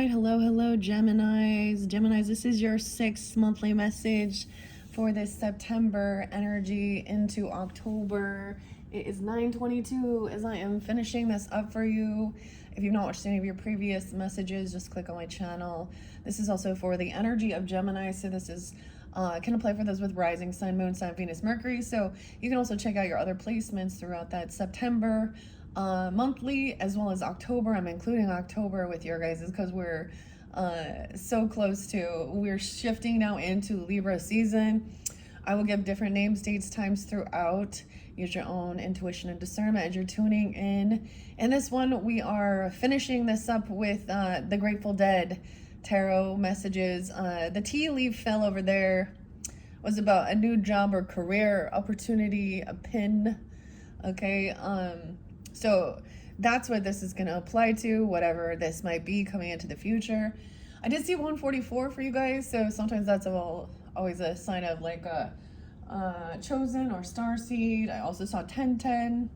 right, hello, Geminis, this is your 6th monthly message for this September energy into October. It is 9:22 as I am finishing this up for you. If you've not watched any of your previous messages, just click on my channel. This is also for the energy of Gemini, so this is can apply for those with rising sign, moon sign, Venus, Mercury. So you can also check out your other placements throughout that September monthly, as well as October. I'm including October with your guys because we're so close to, we're shifting now into Libra season. I will give different names, dates, times throughout. Use your own intuition and discernment as you're tuning in. In this one, we are finishing this up with the Grateful Dead tarot messages. The tea leaf fell over there was about a new job or career opportunity, a pin. Okay, so that's what this is going to apply to, whatever this might be coming into the future. I did see 144 for you guys, so sometimes that's always a sign of like a chosen or star seed. I also saw 1010,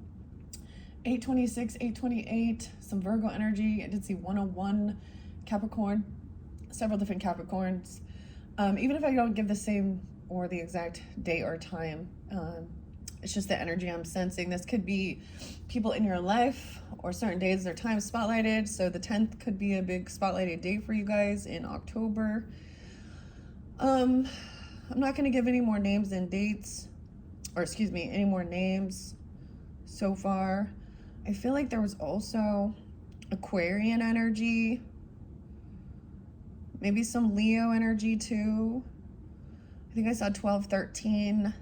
826, 828, some Virgo energy. I did see 101 Capricorn, several different Capricorns. Even if I don't give the same or the exact date or time, it's just the energy I'm sensing. This could be people in your life or certain days or times spotlighted. So the 10th could be a big spotlighted date for you guys in October. I'm not going to give any more names and dates, or excuse me, any more names so far. I feel like there was also Aquarian energy, maybe some Leo energy too. I think I saw 1213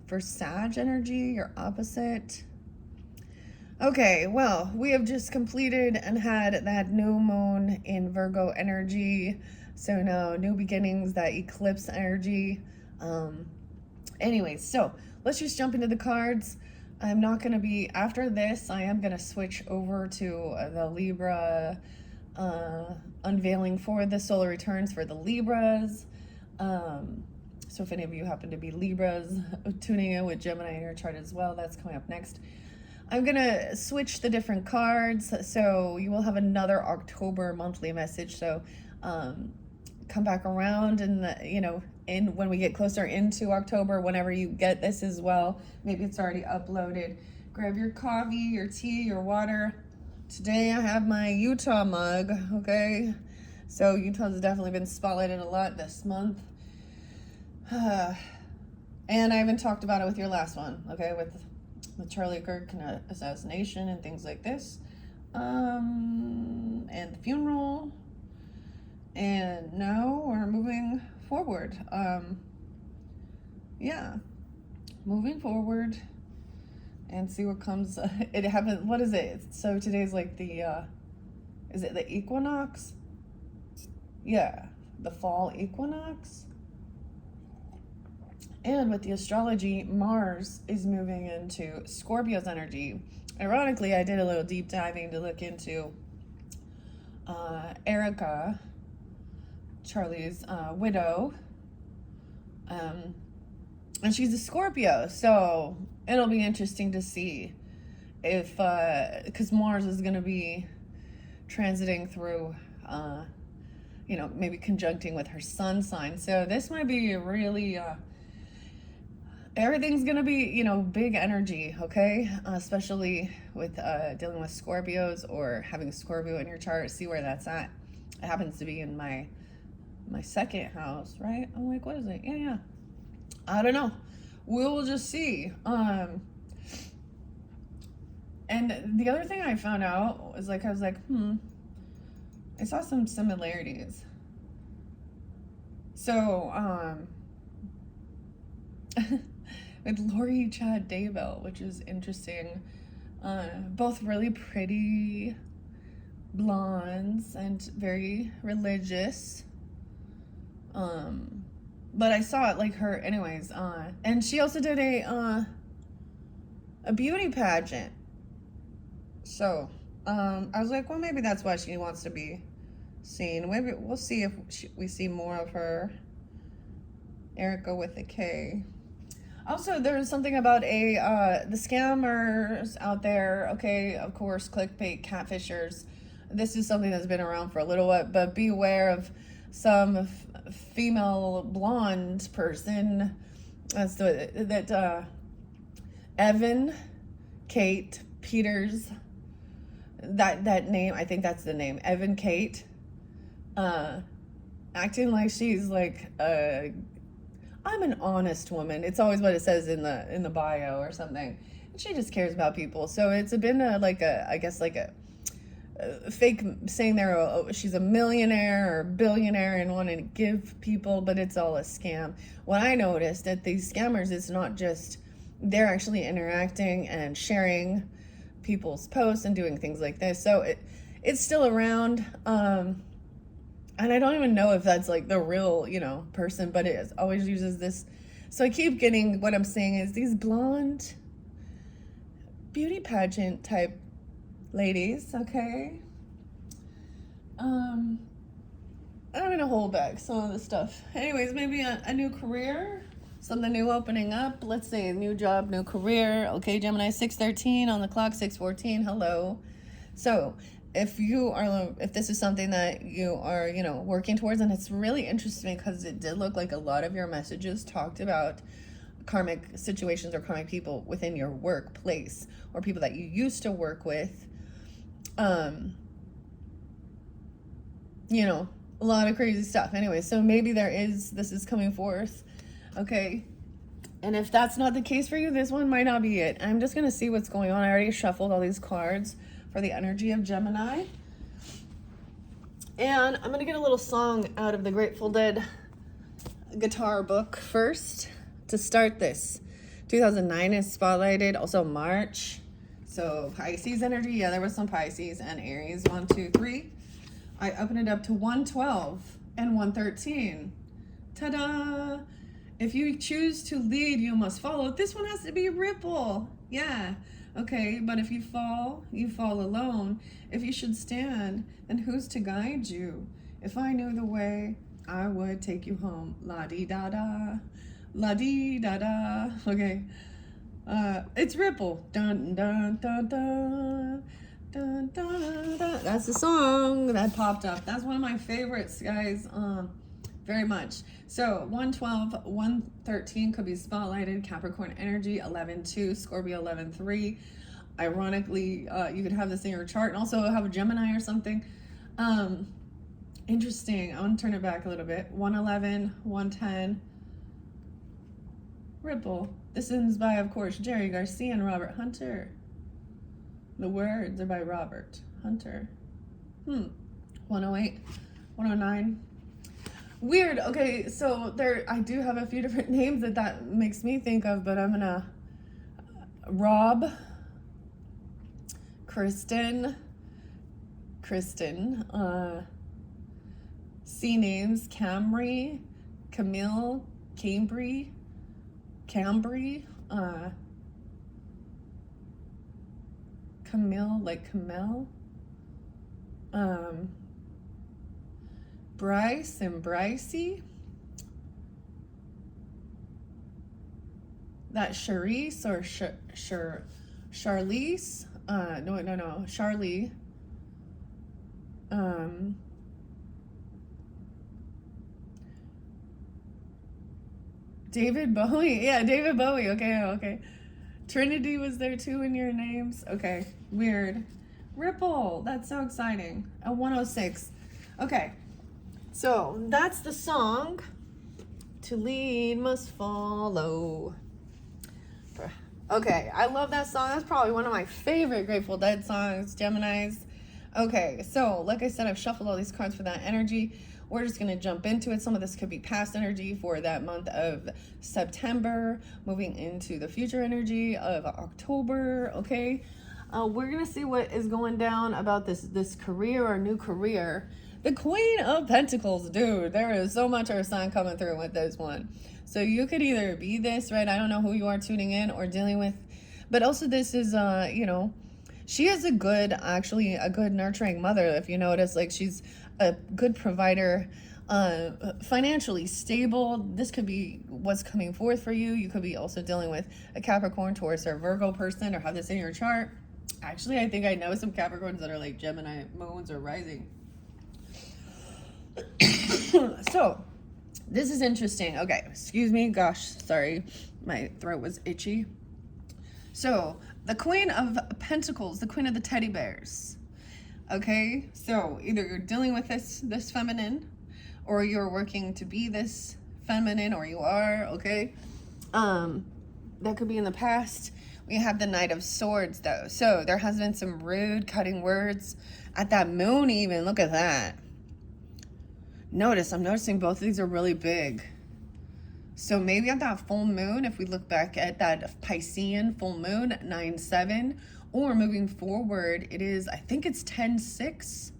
for Sag energy, your opposite. Okay, well, we have just completed and had that new moon in Virgo energy. So now new beginnings, that eclipse energy. Anyways, so let's just jump into the cards. I'm not going to be, after this, I am going to switch over to the Libra unveiling for the solar returns for the Libras. So if any of you happen to be Libras tuning in with Gemini in your chart as well, that's coming up next. I'm going to switch the different cards, so you will have another October monthly message. So come back around and, when we get closer into October, whenever you get this as well, maybe it's already uploaded. Grab your coffee, your tea, your water. Today I have my Utah mug, okay? So Utah's definitely been spotlighted a lot this month. And I haven't talked about it with your last one, okay? With the Charlie Kirk assassination and things like this. And the funeral. And now we're moving forward. Moving forward and see what comes. It happened, what is it? So today's like the, is it the equinox? Yeah, the fall equinox. And with the astrology, Mars is moving into Scorpio's energy. Ironically, I did a little deep diving to look into Erica, Charlie's widow, and she's a Scorpio, so it'll be interesting to see if, because Mars is going to be transiting through, maybe conjuncting with her sun sign, so this might be really, everything's going to be, big energy, okay? Especially with dealing with Scorpios or having a Scorpio in your chart. See where that's at. It happens to be in my second house, right? I'm like, what is it? Yeah. I don't know. We'll just see. And the other thing I found out was I was like, I saw some similarities. So, with Lori Chad Daybell, which is interesting. Both really pretty blondes and very religious. But I saw it like her anyways. And she also did a beauty pageant. So, I was like, well, maybe that's why she wants to be seen. Maybe we'll see if we see more of her. Erica with a K. Also, there's something about the scammers out there. Okay, of course, clickbait, catfishers. This is something that's been around for a little while, but beware of some female blonde person. Evan, Kate Peters. That name, I think that's the name. Evan Kate. Acting like she's like I'm an honest woman. It's always what it says in the bio or something. And she just cares about people. So it's been I guess like a fake saying she's a millionaire or billionaire and wanting to give people, but it's all a scam. What I noticed that these scammers, it's not just they're actually interacting and sharing people's posts and doing things like this. So it's still around. And I don't even know if that's like the real, person, but it always uses this. So I keep getting, what I'm saying is these blonde beauty pageant type ladies, okay? I'm gonna hold back some of the stuff. Anyways, maybe a new career, something new opening up. Let's say a new job, new career. Okay, Gemini 6:13 on the clock, 6:14. Hello. So if this is something that you are, working towards, and it's really interesting because it did look like a lot of your messages talked about karmic situations or karmic people within your workplace or people that you used to work with. A lot of crazy stuff. Anyway, so maybe this is coming forth. Okay. And if that's not the case for you, this one might not be it. I'm just going to see what's going on. I already shuffled all these cards for the energy of Gemini. And I'm going to get a little song out of the Grateful Dead guitar book first to start this. 2009 is spotlighted, also March. So Pisces energy, yeah, there was some Pisces and Aries. 1, 2, 3. I open it up to 112 and 113. Ta-da! If you choose to lead, you must follow. This one has to be ripple. Yeah. Okay, but if you fall alone. If you should stand, then who's to guide you? If I knew the way, I would take you home. La-dee-da-da. La-dee-da-da. Okay. It's ripple. Dun, dun, dun, dun. Dun, dun, dun. That's the song that popped up. That's one of my favorites, guys. Very much. So 112, 113 could be spotlighted. Capricorn energy, 11-2, Scorpio 11-3. Ironically, you could have this in your chart and also have a Gemini or something. Interesting. I want to turn it back a little bit. 111, 110. Ripple. This is by, of course, Jerry Garcia and Robert Hunter. The words are by Robert Hunter. 108, 109. Weird. Okay, so I do have a few different names that makes me think of, but I'm gonna Rob, Kristen, C names, Camry, Camille, Cambry, Camille, like Camille, Bryce and Brycey, that Charisse or Charlize, no, Charlie, David Bowie, yeah, David Bowie, okay. Trinity was there too in your names. Okay, weird. Ripple, that's so exciting. A 106. Okay, so that's the song. To lead must follow. Okay, I love that song. That's probably one of my favorite Grateful Dead songs, Geminis. Okay, so like I said, I've shuffled all these cards for that energy. We're just going to jump into it. Some of this could be past energy for that month of September, moving into the future energy of October, okay? We're going to see what is going down about this career or new career. The Queen of Pentacles, dude, there is so much Earth sign coming through with this one. So you could either be this, right? I don't know who you are tuning in or dealing with, but also this is, she is a good nurturing mother. If you notice, like she's a good provider, Financially stable. This could be what's coming forth for you. You could be also dealing with a Capricorn, Taurus, or Virgo person, or have this in your chart. Actually, I think I know some Capricorns that are like Gemini moons or rising. So, this is interesting. Okay, excuse me. Gosh, sorry. My throat was itchy. So, the Queen of Pentacles, the Queen of the Teddy Bears. Okay, so either you're dealing with this feminine, or you're working to be this feminine, or you are, okay? That could be in the past. We have the Knight of Swords, though. So there has been some rude, cutting words at that moon even. Look at that. I'm noticing both of these are really big. So maybe at that full moon, if we look back at that Piscean full moon, 9/7, or moving forward, it is, I think it's 10/6.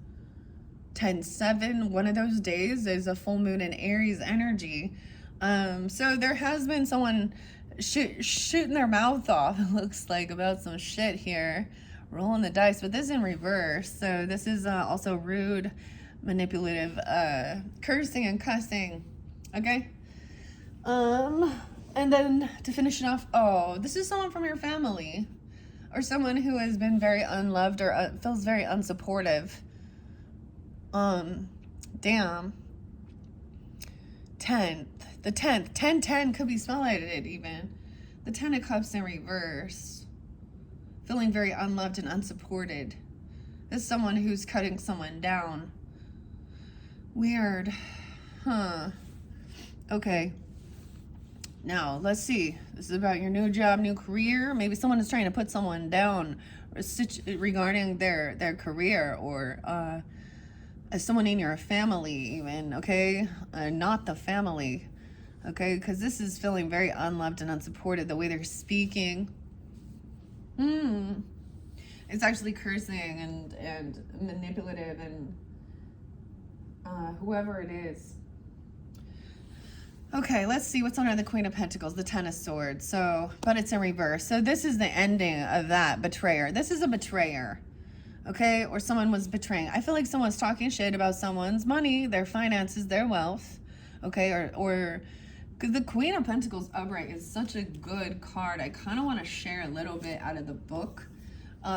10/7, one of those days is a full moon in Aries energy. So there has been someone shooting their mouth off, it looks like, about some shit here, rolling the dice, but this is in reverse. So this is also rude, manipulative, cursing and cussing. Okay. And then to finish it off, oh, this is someone from your family, or someone who has been very unloved or feels very unsupportive. Damn. 10th. The 10th. 10/10 could be spotlighted even. The 10 of Cups in reverse. Feeling very unloved and unsupported. This is someone who's cutting someone down. Weird. Huh. Okay. Now, let's see. This is about your new job, new career. Maybe someone is trying to put someone down regarding their career, or as someone in your family even, okay? Not the family, okay? Because this is feeling very unloved and unsupported, the way they're speaking. It's actually cursing and manipulative and whoever it is. Okay, let's see what's under the Queen of Pentacles, the Ten of Swords. So, but it's in reverse. So this is the ending of that betrayer. This is a betrayer. Okay, or someone was betraying. I feel like someone's talking shit about someone's money, their finances, their wealth. Okay, or because the Queen of Pentacles upright is such a good card. I kind of want to share a little bit out of the book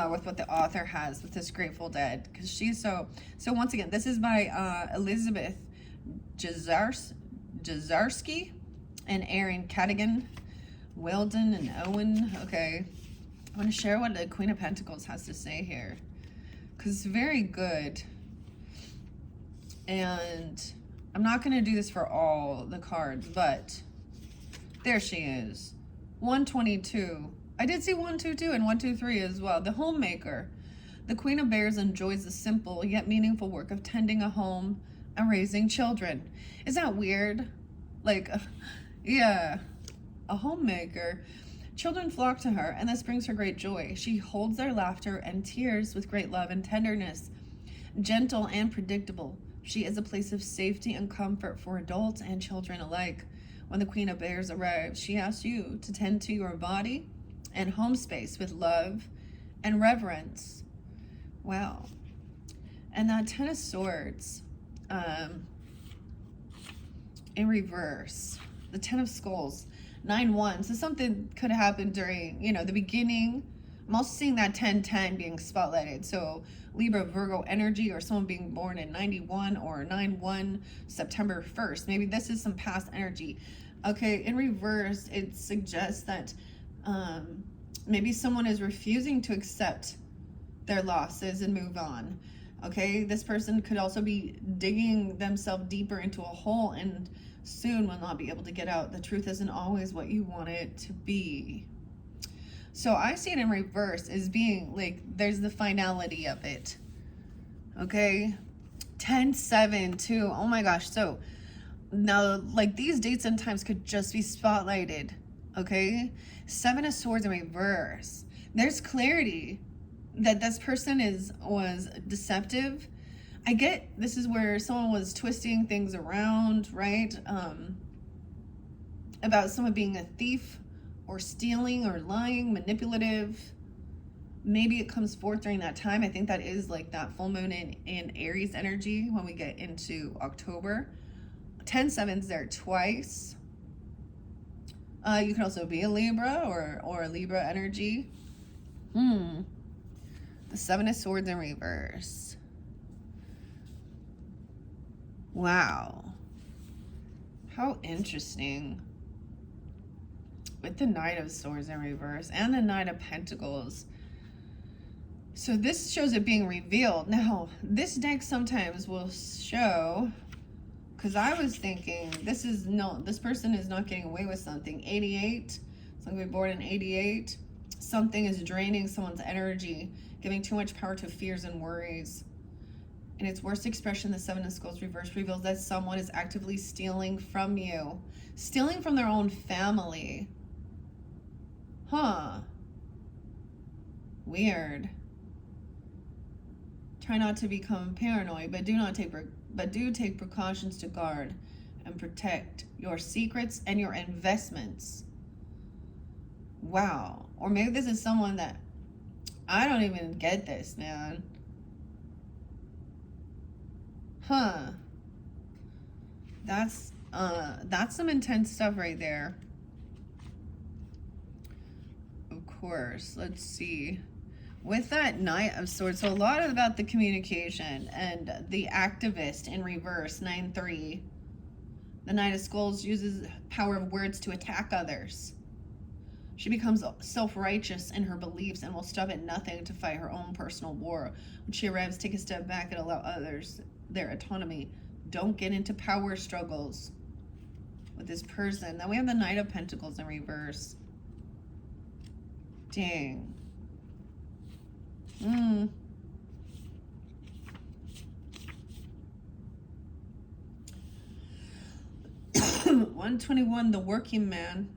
with what the author has with this Grateful Dead, because she's so once again, this is by Elizabeth Jazarsky and Aaron Cadigan, Weldon and Owen. Okay, I want to share what the Queen of Pentacles has to say here, because it's very good. And I'm not going to do this for all the cards, but there she is. 122. I did see 122 and 123 as well. The Homemaker. The Queen of Bears enjoys the simple yet meaningful work of tending a home and raising children. Is that weird? Like, yeah, a homemaker. Children flock to her, and this brings her great joy. She holds their laughter and tears with great love and tenderness. Gentle and predictable, she is a place of safety and comfort for adults and children alike. When the Queen of Bears arrives, she asks you to tend to your body and home space with love and reverence. Wow. And that Ten of Swords, in reverse, the Ten of Skulls, 9/1. So something could happen during, the beginning. I'm also seeing that 10/10 being spotlighted. So Libra, Virgo energy, or someone being born in 91 or 9/1, September 1st. Maybe this is some past energy. Okay, in reverse, it suggests that maybe someone is refusing to accept their losses and move on. Okay, this person could also be digging themselves deeper into a hole and soon will not be able to get out. The truth isn't always what you want it to be. So I see it in reverse as being like there's the finality of it. Okay, 10/7 too. Oh my gosh. So now, like, these dates and times could just be spotlighted. Okay, 7 of Swords in reverse. There's clarity that this person was deceptive. I get this is where someone was twisting things around, right? About someone being a thief or stealing or lying, manipulative. Maybe it comes forth during that time. I think that is like that full moon in Aries energy when we get into October. 10-7's there twice. You can also be a Libra or a Libra energy. The 7 of Swords in reverse. Wow. How interesting. With the Knight of Swords in reverse and the Knight of Pentacles. So this shows it being revealed. Now, this deck sometimes will show, because I was thinking, this person is not getting away with something. 88, someone born in 88. Something is draining someone's energy, giving too much power to fears and worries. In its worst expression, the 7 of Skulls reverse reveals that someone is actively stealing from you. Stealing from their own family. Huh. Weird. Try not to become paranoid, but do take precautions to guard and protect your secrets and your investments. Wow. Or maybe this is someone that, I don't even get this, man. Huh. That's some intense stuff right there. Of course. Let's see. With that Knight of Swords, so a lot about the communication and the activist in reverse, 9-3. The Knight of Skulls uses power of words to attack others. She becomes self-righteous in her beliefs and will stop at nothing to fight her own personal war. When she arrives, take a step back and allow others their autonomy. Don't get into power struggles with this person. Then we have the Knight of Pentacles in reverse. Dang. 121, the working man.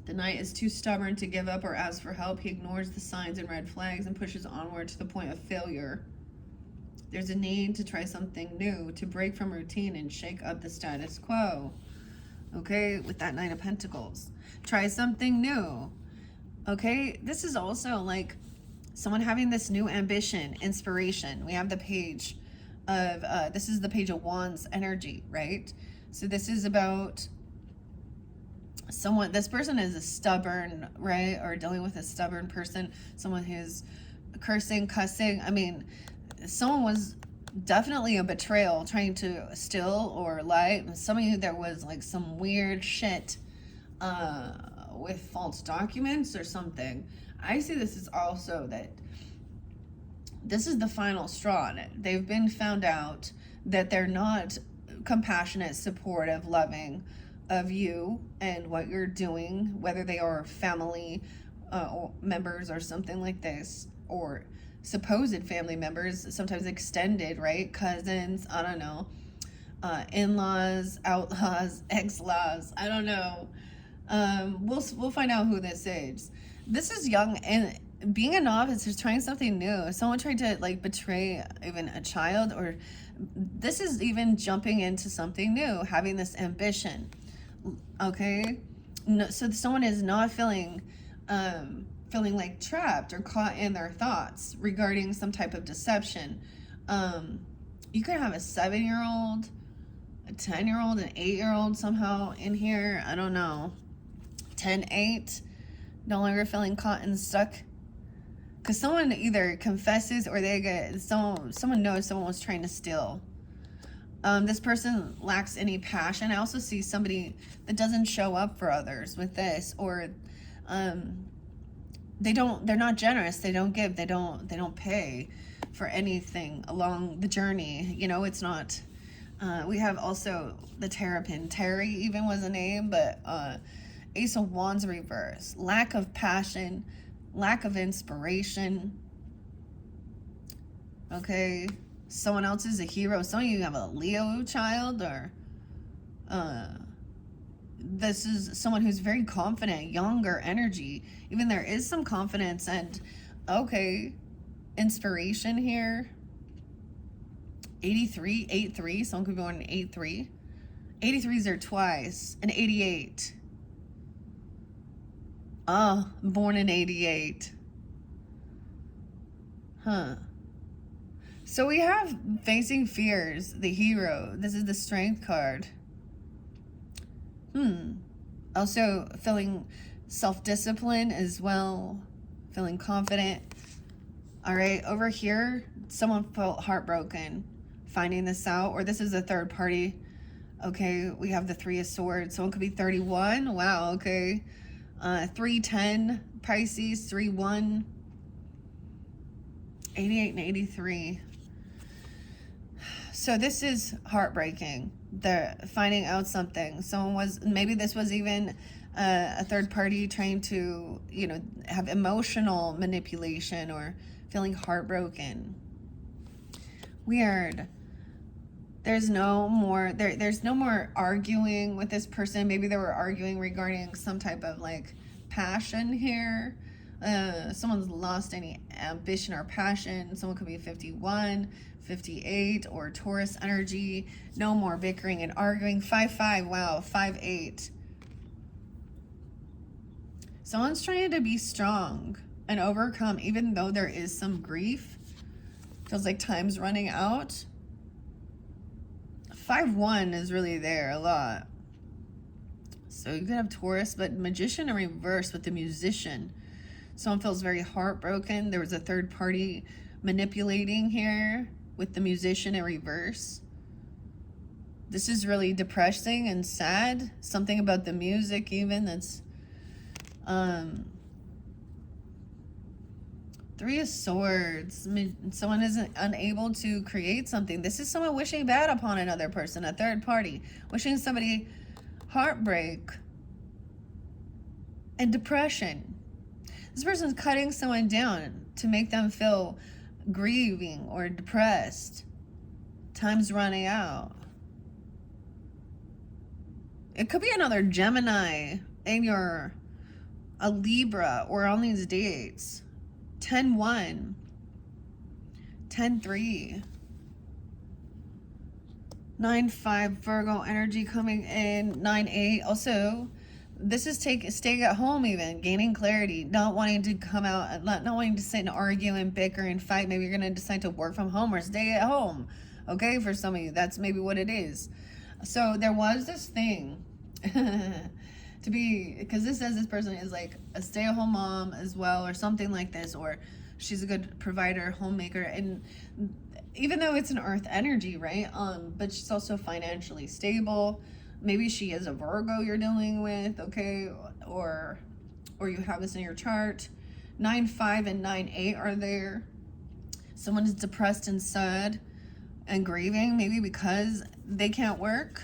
The Knight is too stubborn to give up or ask for help. He ignores the signs and red flags and pushes onward to the point of failure. There's a need to try something new, to break from routine and shake up the status quo. Okay, with that Knight of Pentacles. Try something new. Okay, this is also like someone having this new ambition, inspiration. We have the page of, this is the Page of Wands energy, right? So this is about someone, this person is a stubborn, right? Or dealing with a stubborn person, someone who's cursing, cussing. I mean, someone was definitely a betrayal, trying to steal or lie. Some of you, there was like some weird shit with false documents or something. I see this as also that this is the final straw on it. They've been found out that they're not compassionate, supportive, loving of you and what you're doing, whether they are family members or something like this, or supposed family members, sometimes extended, right? Cousins, I don't know, in-laws, outlaws, ex-laws, I don't know. We'll find out who this is. This is young, and being a novice is trying something new. Someone tried to like betray even a child, or this is even jumping into something new, having this ambition. Okay, no, so someone is not feeling like trapped or caught in their thoughts regarding some type of deception. You could have a 7-year-old, a 10-year-old, an 8-year-old somehow in here. I don't know. 10-8, no longer feeling caught and stuck. Because someone either confesses or they get, someone knows someone was trying to steal. This person lacks any passion. I also see somebody that doesn't show up for others with this, or they're not generous, they don't give, they don't pay for anything along the journey. You know, it's not, we have also the Terrapin. Terry even was a name, but Ace of Wands reverse. Lack of passion, lack of inspiration. Okay, someone else is a hero. Some of you have a Leo child, or this is someone who's very confident, younger energy. Even there is some confidence and, okay, inspiration here. 83, 8-3. Someone could go on an 8-3. 83s are twice. And 88. Born in 88. Huh. So we have facing fears, the hero. This is the Strength card. Also feeling self-discipline as well, feeling confident. All right, over here, someone felt heartbroken finding this out, or this is a third party. Okay, we have the Three of Swords. Someone could be 31. Wow, okay. 310, Pisces, 31, 88 and 83. So this is heartbreaking. They're finding out something. Someone was, maybe this was even a third party trying to, you know, have emotional manipulation or feeling heartbroken. Weird. There's no more arguing with this person. Maybe they were arguing regarding some type of like passion here. Someone's lost any ambition or passion. Someone could be 51, 58, or Taurus energy. No more bickering and arguing. 5-5, wow, 5-8. Someone's trying to be strong and overcome, even though there is some grief. Feels like time's running out. 5-1 is really there a lot. So you could have Taurus, but Magician in reverse with the Musician. Someone feels very heartbroken. There was a third party manipulating here with the Musician in reverse. This is really depressing and sad. Something about the music even that's Three of Swords. Someone is unable to create something. This is someone wishing bad upon another person, a third party, wishing somebody heartbreak and depression. This person's cutting someone down to make them feel grieving or depressed. Time's running out. It could be another Gemini and you're a Libra or on these dates. 10-1, 10-3, 9-5 Virgo energy coming in, 9-8. Also, this is staying at home even, gaining clarity, not wanting to come out, not wanting to sit and argue and bicker and fight. Maybe you're going to decide to work from home or stay at home. Okay, for some of you, that's maybe what it is. So there was this thing to be, because this says this person is like a stay-at-home mom as well or something like this, or she's a good provider, homemaker, and even though it's an earth energy, right, but she's also financially stable. Maybe she is a Virgo you're dealing with, okay, or you have this in your chart. 9-5 and 9-8 are there. Someone is depressed and sad and grieving, maybe because they can't work.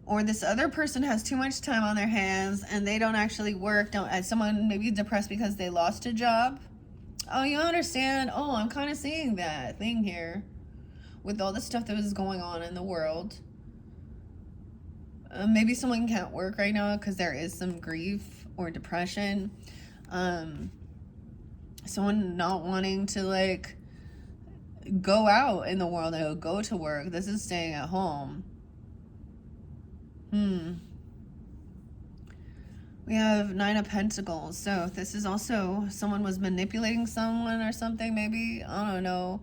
Or this other person has too much time on their hands and they don't actually work. Someone maybe depressed because they lost a job. Oh, you understand? Oh, I'm kind of seeing that thing here with all the stuff that was going on in the world. Maybe someone can't work right now because there is some grief or depression. Someone not wanting to like go out in the world and go to work. This is staying at home. We have 9 of Pentacles. So this is also someone was manipulating someone or something, maybe. I don't know.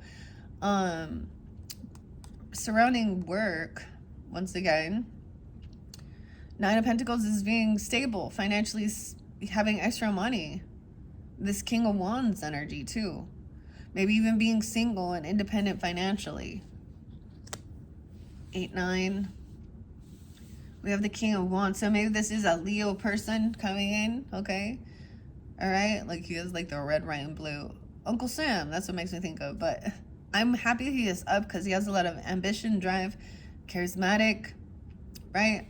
Surrounding work, once again. 9 of Pentacles is being stable, financially having extra money. This King of Wands energy too. Maybe even being single and independent financially. 8-9. We have the King of Wands. So maybe this is a Leo person coming in, okay? All right? Like he has like the red, white, and blue. Uncle Sam, that's what makes me think of. But I'm happy he is up because he has a lot of ambition, drive, charismatic, right?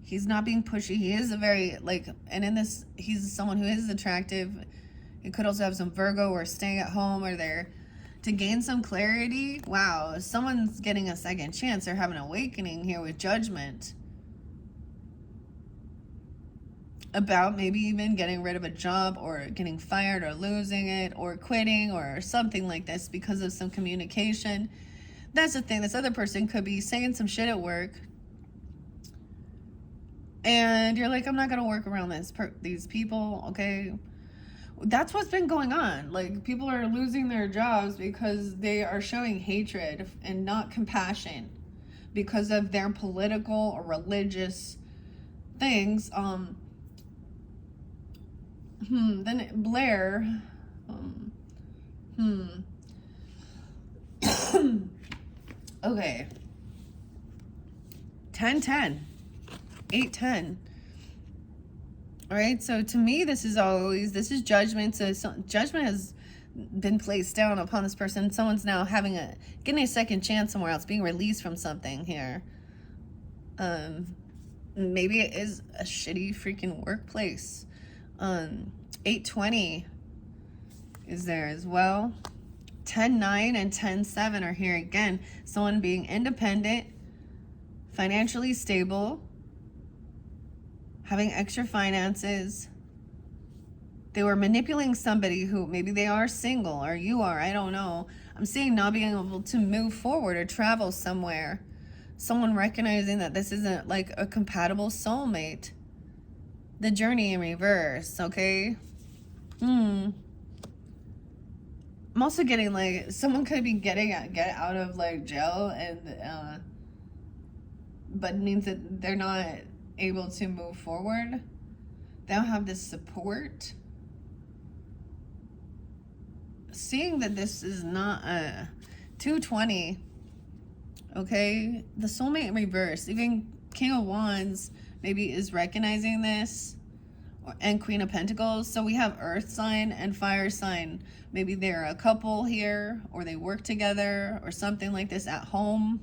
He's not being pushy. He is a very, like, and in this, he's someone who is attractive. He could also have some Virgo or staying at home or there to gain some clarity. Wow, someone's getting a second chance. They're having an awakening here with Judgment. About maybe even getting rid of a job or getting fired or losing it or quitting or something like this because of some communication. That's the thing. This other person could be saying some shit at work. And you're like, I'm not going to work around these people, okay? That's what's been going on. Like, people are losing their jobs because they are showing hatred and not compassion because of their political or religious things. Then Blair, okay, 10-10, 8-10. All right, so to me, this is judgment. So judgment has been placed down upon this person. Someone's now getting a second chance somewhere else, being released from something here. Maybe it is a shitty freaking workplace. 8-20 is there as well. 10-9 and 10-7 are here again. Someone being independent, financially stable, having extra finances. They were manipulating somebody who maybe they are single, or you are, I don't know. I'm seeing not being able to move forward or travel somewhere. Someone recognizing that this isn't like a compatible soulmate. The journey in reverse, okay? I'm also getting like someone could be get out of like jail, and but it means that they're not able to move forward. They don't have this support. Seeing that this is not a 220, okay? The soulmate in reverse, even King of Wands maybe is recognizing this, and Queen of Pentacles. So we have earth sign and fire sign. Maybe they're a couple here, or they work together, or something like this at home.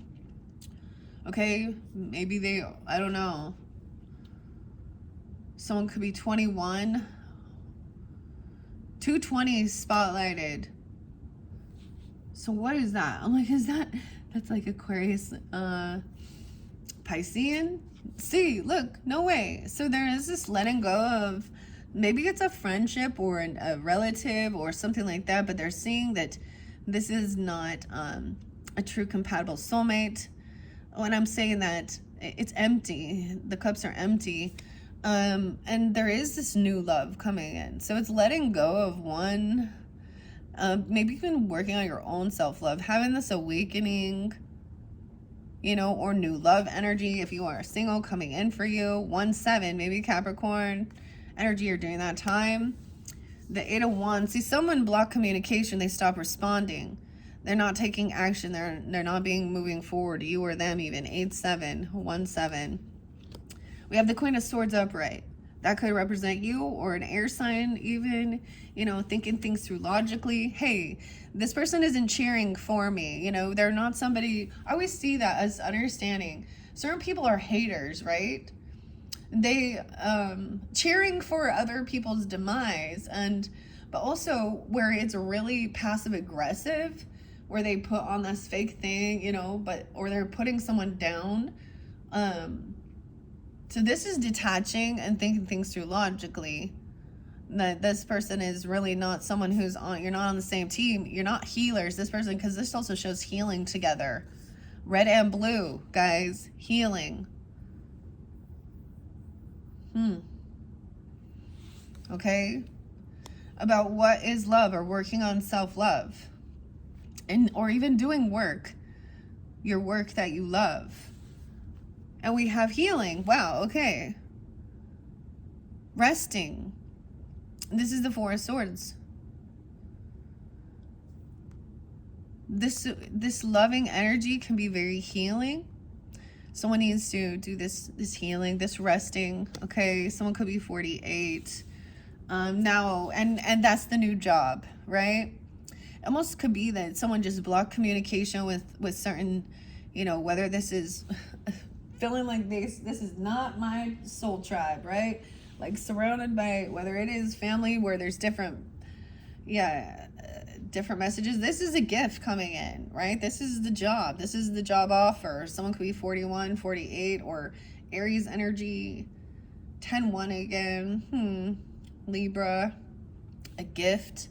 Okay, maybe I don't know. Someone could be 21. 220 spotlighted. So what is that? I'm like, that's like Aquarius, Piscean? See, look, no way. So there is this letting go of, maybe it's a friendship or a relative or something like that, but they're seeing that this is not a true compatible soulmate. When I'm saying that, it's empty. The cups are empty. And there is this new love coming in. So it's letting go of one, maybe even working on your own self-love, having this awakening, you know, or new love energy. If you are single, coming in for you. 1-7, maybe Capricorn energy or during that time. The 8 of Wands. See, someone block communication. They stop responding. They're not taking action. They're not moving forward. You or them even. 8-7, 1-7. We have the Queen of Swords upright. That could represent you or an air sign even, you know, thinking things through logically. Hey, this person isn't cheering for me. You know, they're not somebody, I always see that as understanding. Certain people are haters, right? They cheering for other people's demise, but also where it's really passive aggressive, where they put on this fake thing, you know, or they're putting someone down. So this is detaching and thinking things through logically. That this person is really not someone you're not on the same team. You're not healers. This person, because this also shows healing together. Red and blue, guys, healing. Okay. About what is love, or working on self-love. Or even doing your work that you love. And we have healing. Wow, okay. Resting. This is the 4 of Swords. This loving energy can be very healing. Someone needs to do this healing, this resting. Okay, someone could be 48. Now, and that's the new job, right? It almost could be that someone just blocked communication with certain, you know, whether this is feeling like this is not my soul tribe, right? Like surrounded by, whether it is family where there's different messages. This is a gift coming in, right? This is the job. This is the job offer. Someone could be 41, 48, or Aries energy. 10-1 again. Libra. A gift.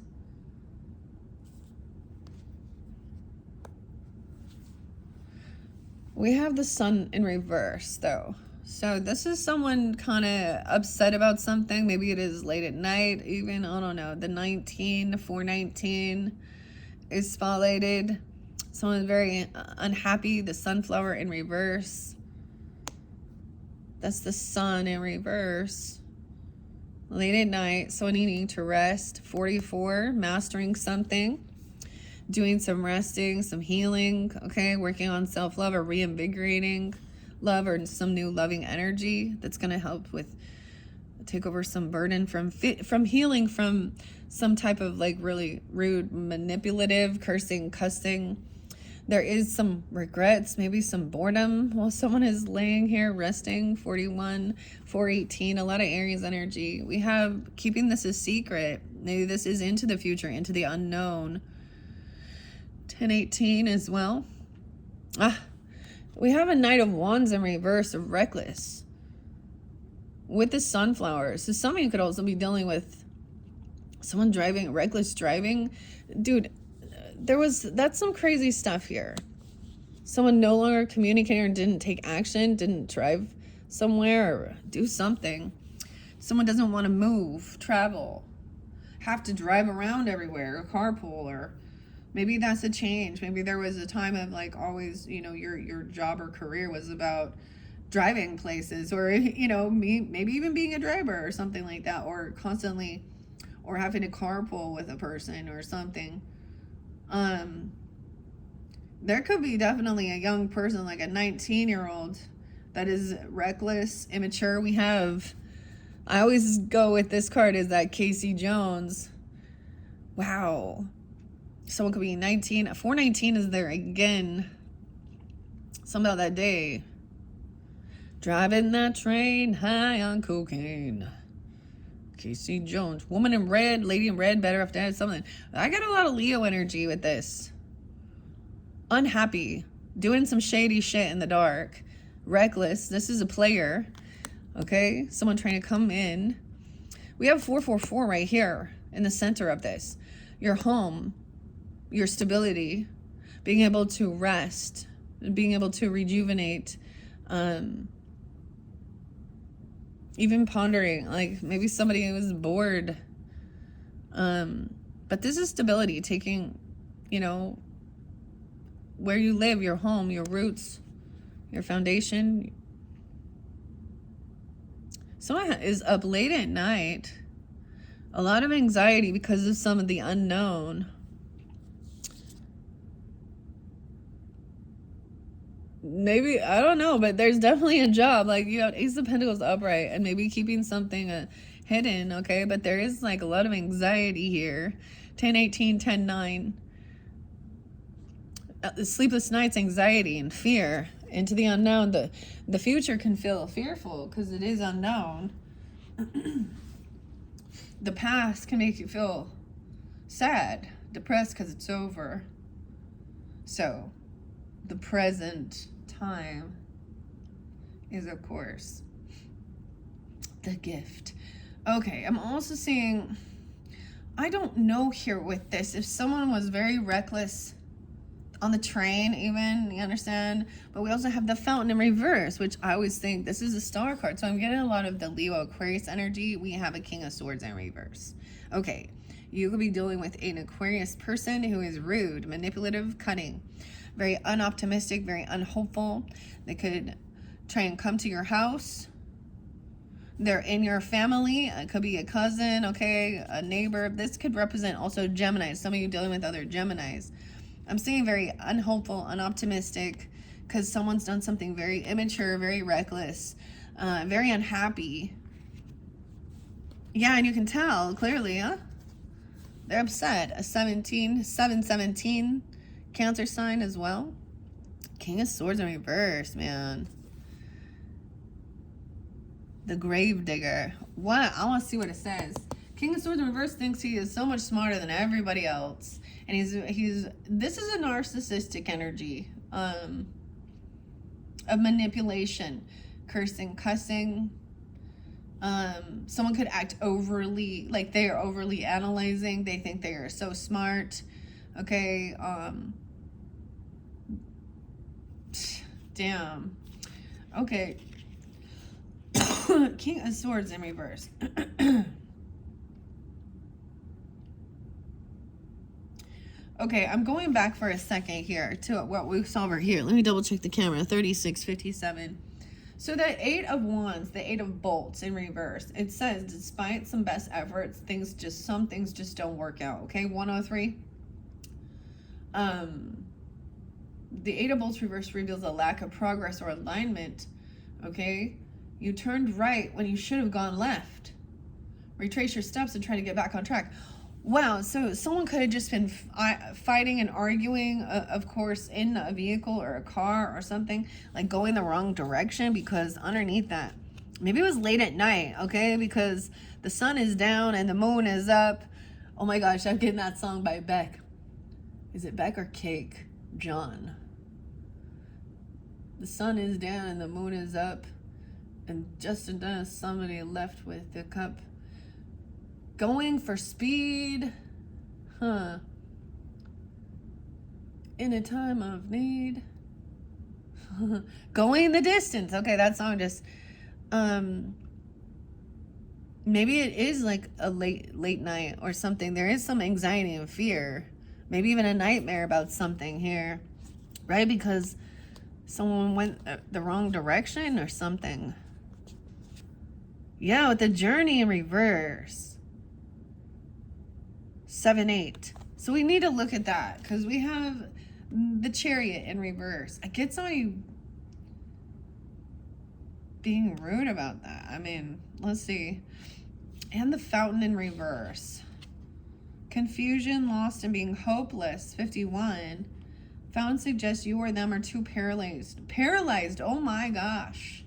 We have the Sun in reverse, though. So this is someone kind of upset about something. Maybe it is late at night, even. I don't know. The 419 is spotlighted. Someone's very unhappy. The sunflower in reverse. That's the sun in reverse. Late at night, someone needing to rest. 44, mastering something. Doing some resting, some healing, okay? Working on self-love or reinvigorating love or some new loving energy that's going to help with take over some burden from healing from some type of like really rude, manipulative, cursing, cussing. There is some regrets, maybe some boredom while someone is laying here resting. 41, 418, a lot of Aries energy. We have keeping this a secret. Maybe this is into the future, into the unknown. 1018 as well. We have a Knight of Wands in reverse of reckless with the sunflower. So some of you could also be dealing with someone driving, reckless driving. Dude, that's some crazy stuff here. Someone no longer communicated or didn't take action, didn't drive somewhere or do something. Someone doesn't want to move, travel, have to drive around everywhere, or carpool, or maybe that's a change. Maybe there was a time of like always, your job or career was about driving places, or, maybe even being a driver or something like that, or constantly, or having to carpool with a person or something. There could be definitely a young person, like a 19-year-old that is reckless, immature. I always go with this card is that Casey Jones. Wow. Someone could be 19. 419 is there again. Something about that day. Driving that train high on cocaine. Casey Jones. Woman in red, lady in red, better off dead, something. I got a lot of Leo energy with this. Unhappy. Doing some shady shit in the dark. Reckless. This is a player. Okay? Someone trying to come in. We have 444 right here in the center of this. Your home. Your stability, being able to rest, being able to rejuvenate, even pondering, like maybe somebody was bored. But this is stability, taking, where you live, your home, your roots, your foundation. Someone is up late at night, a lot of anxiety because of some of the unknown. Maybe, I don't know, but there's definitely a job. Like, you have Ace of Pentacles upright and maybe keeping something hidden, okay? But there is, like, a lot of anxiety here. 10-18, 10-9. Sleepless nights, anxiety, and fear. Into the unknown. The future can feel fearful because it is unknown. The past can make you feel sad, depressed because it's over. So, the present time is, of course, the gift. Okay, I'm also seeing, I don't know here with this, if someone was very reckless on the train even, you understand? But we also have the Fountain in reverse, which I always think this is a star card. So I'm getting a lot of the Leo Aquarius energy. We have a King of Swords in reverse. Okay, you could be dealing with an Aquarius person who is rude, manipulative, cunning, very unoptimistic, very unhopeful. They could try and come to your house. They're in your family. It could be a cousin, okay, a neighbor. This could represent also Gemini. Some of you dealing with other Geminis. I'm seeing very unhopeful, unoptimistic, because someone's done something very immature, very reckless, very unhappy. Yeah, and you can tell clearly, huh? They're upset. A 717 Cancer sign as well. King of Swords in reverse, man. The Grave Digger. What? I want to see what it says. King of Swords in reverse thinks he is so much smarter than everybody else. And this is a narcissistic energy of manipulation, cursing, cussing. Someone could act overly, like they are overly analyzing. They think they are so smart. Okay. Damn. Okay. King of Swords in reverse. Okay, I'm going back for a second here to what we saw over here. Let me double check the camera. 3657. So the 8 of Wands, the 8 of Bolts in reverse. It says, despite some best efforts, some things just don't work out. Okay, 103. The 8 of Bolts reverse reveals a lack of progress or alignment. Okay, you turned right when you should have gone left. Retrace your steps and try to get back on track. Wow, so someone could have just been fighting and arguing, of course, in a vehicle or a car or something, like going the wrong direction, because underneath that, maybe it was late at night, okay, because the sun is down and the moon is up. Oh my gosh, I'm getting that song by Beck. Is it Beck or Cake? John. The sun is down and the moon is up, and just as somebody left with the cup. Going for speed, in a time of need. Going the distance. Okay, that song just, maybe it is like a late night or something. There is some anxiety and fear, maybe even a nightmare about something here, right? Because someone went the wrong direction or something. Yeah, with the Journey in reverse. 7-8. So we need to look at that, because we have the Chariot in reverse. I get somebody being rude about that. I mean, let's see. And the Fountain in reverse. Confusion, lost, and being hopeless. 51. Fountain suggests you or them are too paralyzed. Paralyzed, oh my gosh.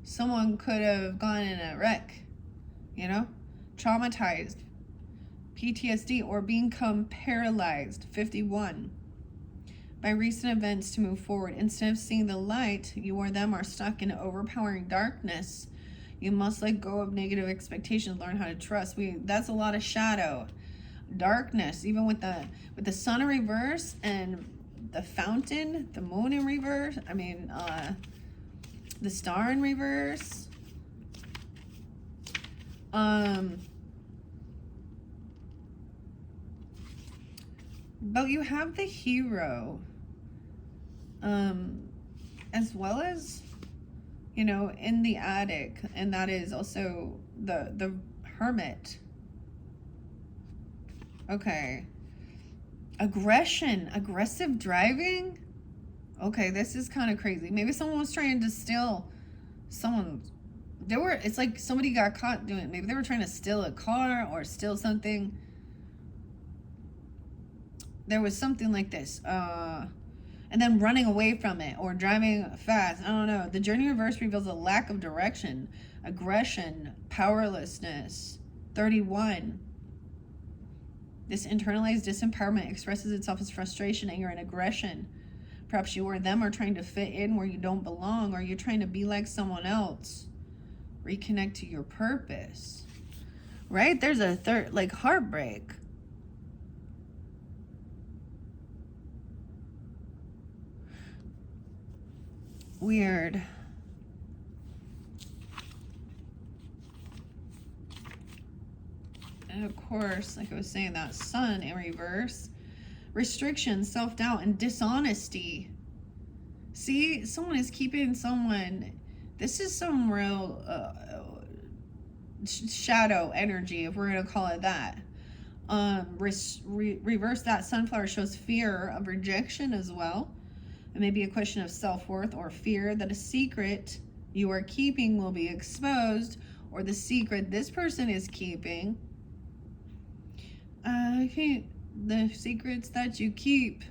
Someone could have gone in a wreck, you know? Traumatized, PTSD, or become paralyzed. 51. By recent events to move forward. Instead of seeing the light, you or them are stuck in overpowering darkness. You must let go of negative expectations, learn how to trust. That's a lot of shadow. Darkness, even with the sun in reverse and the Fountain, the moon in reverse. I mean, the star in reverse. But you have the Hero, as well as, you know, in the attic, and that is also the Hermit. Okay. Aggressive driving. Okay, this is kind of crazy. Maybe someone was trying to steal it's like somebody got caught doing it. Maybe they were trying to steal a car or steal something. There was something like this. And then running away from it or driving fast. I don't know. The Journey reverse reveals a lack of direction, aggression, powerlessness. 31. This internalized disempowerment expresses itself as frustration, anger, and aggression. Perhaps you or them are trying to fit in where you don't belong, or you're trying to be like someone else. Reconnect to your purpose. Right? There's a third, like heartbreak. Weird. And of course, like I was saying, that Sun in reverse. Restriction, self-doubt, and dishonesty. See, someone is keeping someone. This is some real shadow energy, if we're going to call it that. Reverse that Sunflower shows fear of rejection as well. It may be a question of self-worth or fear that a secret you are keeping will be exposed, or the secret this person is keeping. The secrets that you keep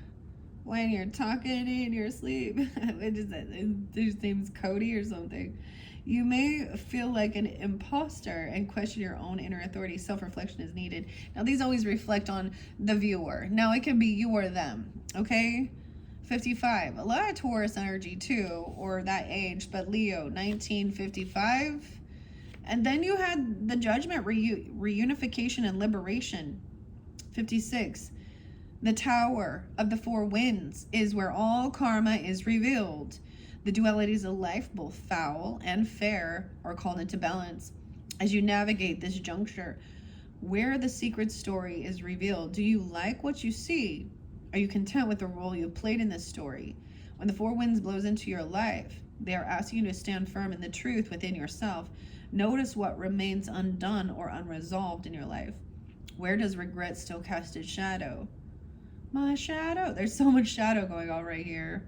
when you're talking in your sleep. What is that? His name's Cody or something. You may feel like an imposter and question your own inner authority. Self-reflection is needed. Now, these always reflect on the viewer. Now, it can be you or them, okay? 55. A lot of Taurus energy, too, or that age, but Leo, 1955. And then you had the Judgment, reunification, and liberation. 56. The Tower of the Four Winds is where all karma is revealed. The dualities of life, both foul and fair, are called into balance as you navigate this juncture where the secret story is revealed. Do you like what you see? Are you content with the role you've played in this story? When the four winds blows into your life, they are asking you to stand firm in the truth within yourself. Notice what remains undone or unresolved in your life. Where does regret still cast its shadow? My shadow. There's so much shadow going on right here.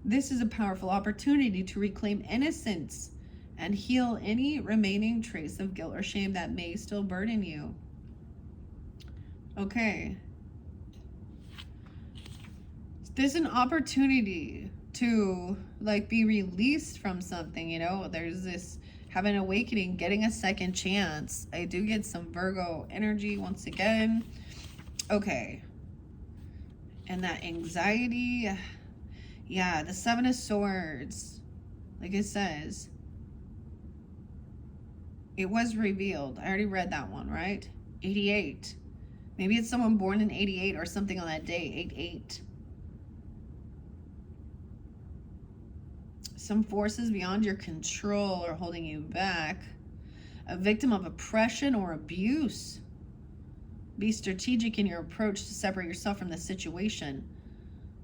This is a powerful opportunity to reclaim innocence and heal any remaining trace of guilt or shame that may still burden you. Okay. There's an opportunity to like be released from something, you know. There's this have an awakening, getting a second chance. I do get some Virgo energy once again. Okay. And that anxiety, yeah, the Seven of Swords, like it says, it was revealed. I already read that one, right? 88. Maybe it's someone born in 88 or something on that day, 88. Some forces beyond your control are holding you back. A victim of oppression or abuse. Be strategic in your approach to separate yourself from the situation,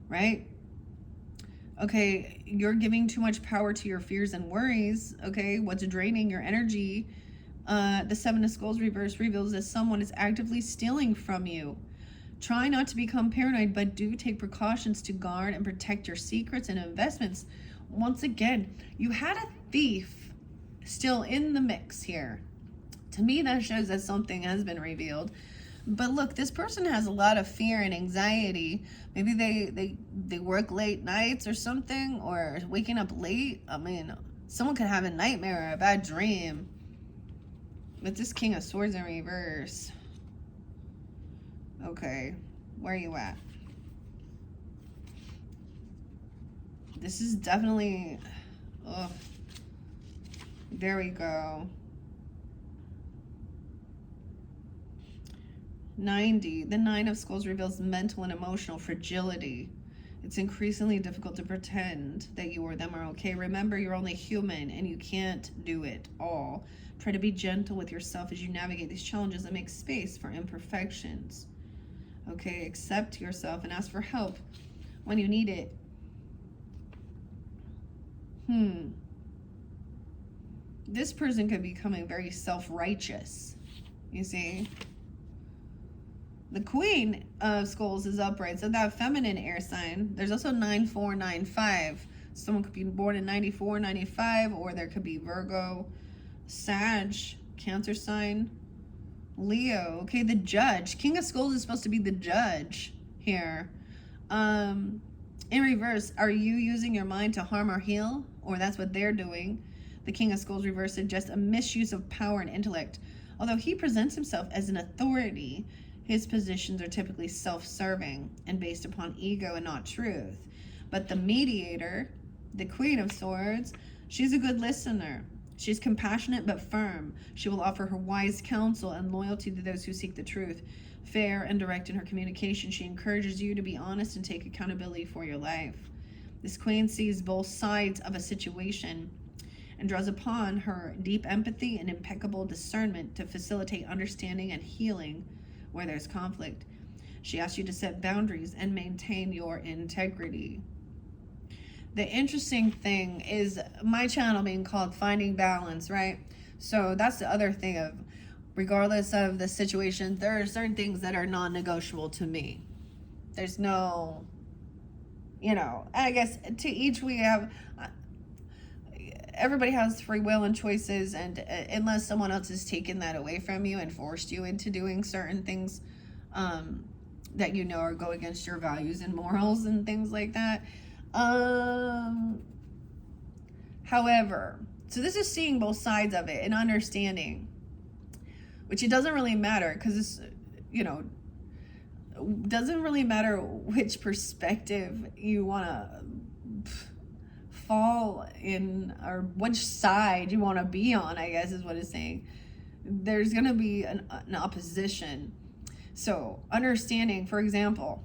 right? Okay, you're giving too much power to your fears and worries. Okay, what's draining your energy? The Seven of Skulls reverse reveals that someone is actively stealing from you. Try not to become paranoid, but do take precautions to guard and protect your secrets and investments. Once again, you had a thief still in the mix here. To me, that shows that something has been revealed. But look, this person has a lot of fear and anxiety. Maybe they work late nights or something, or waking up late. I mean, someone could have a nightmare or a bad dream. With this King of Swords in reverse. Okay, where are you at? This is definitely, oh, there we go. 90. The Nine of Skulls reveals mental and emotional fragility. It's increasingly difficult to pretend that you or them are okay. Remember, you're only human and you can't do it all. Try to be gentle with yourself as you navigate these challenges and make space for imperfections. Okay, accept yourself and ask for help when you need it. This person could be becoming very self-righteous, you see. The Queen of Skulls is upright, so that feminine air sign. There's also 9495. Someone could be born in 94, 95, or there could be Virgo, Sag, Cancer sign, Leo. Okay, the Judge. King of Skulls is supposed to be the judge here. In reverse, are you using your mind to harm or heal? Or that's what they're doing. The King of Skulls reverse suggests a misuse of power and intellect. Although he presents himself as an authority, his positions are typically self-serving and based upon ego and not truth. But the mediator, the Queen of Swords, she's a good listener. She's compassionate but firm. She will offer her wise counsel and loyalty to those who seek the truth. Fair and direct in her communication, she encourages you to be honest and take accountability for your life. This queen sees both sides of a situation and draws upon her deep empathy and impeccable discernment to facilitate understanding and healing where there's conflict. She asks you to set boundaries and maintain your integrity. The interesting thing is my channel being called Finding Balance, right? So that's the other thing of, regardless of the situation, there are certain things that are non-negotiable to me. There's no, you know, I guess to each we have, everybody has free will and choices, and unless someone else has taken that away from you and forced you into doing certain things that you know are go against your values and morals and things like that. However, so this is seeing both sides of it and understanding, which it doesn't really matter because it's, you know, doesn't really matter which perspective you want to fall in or which side you want to be on, I guess is what it's saying. There's going to be an opposition. So understanding, for example,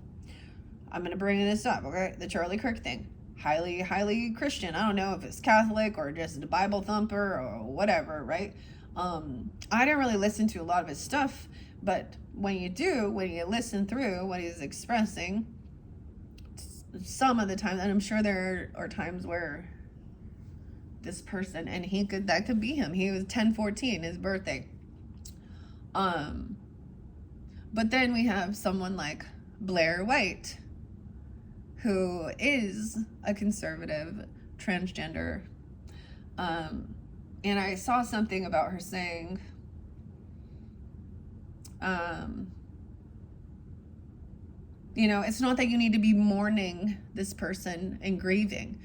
I'm going to bring this up, okay? The Charlie Kirk thing. highly Christian. I don't know if it's Catholic or just a Bible thumper or whatever, right? I didn't really listen to a lot of his stuff, but when you listen through what he's expressing, some of the time, and I'm sure there are times where this person, and that could be him. He was 10/14, his birthday. But then we have someone like Blair White, who is a conservative transgender. And I saw something about her saying, it's not that you need to be mourning this person and grieving,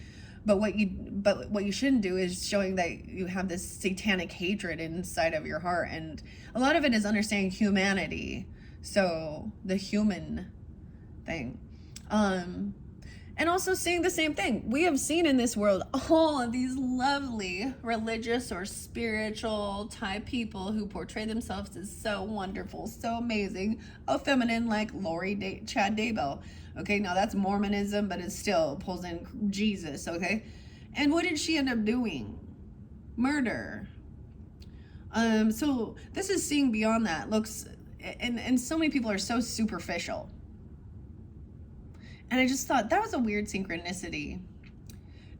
but what you shouldn't do is showing that you have this satanic hatred inside of your heart. And a lot of it is understanding humanity. So the human thing. And also seeing the same thing. We have seen in this world all of these lovely religious or spiritual type people who portray themselves as so wonderful, so amazing, feminine, like Chad Daybell. Okay, now that's Mormonism, but it still pulls in Jesus, okay? And what did she end up doing? Murder. So this is seeing beyond that. And so many people are so superficial. And I just thought that was a weird synchronicity.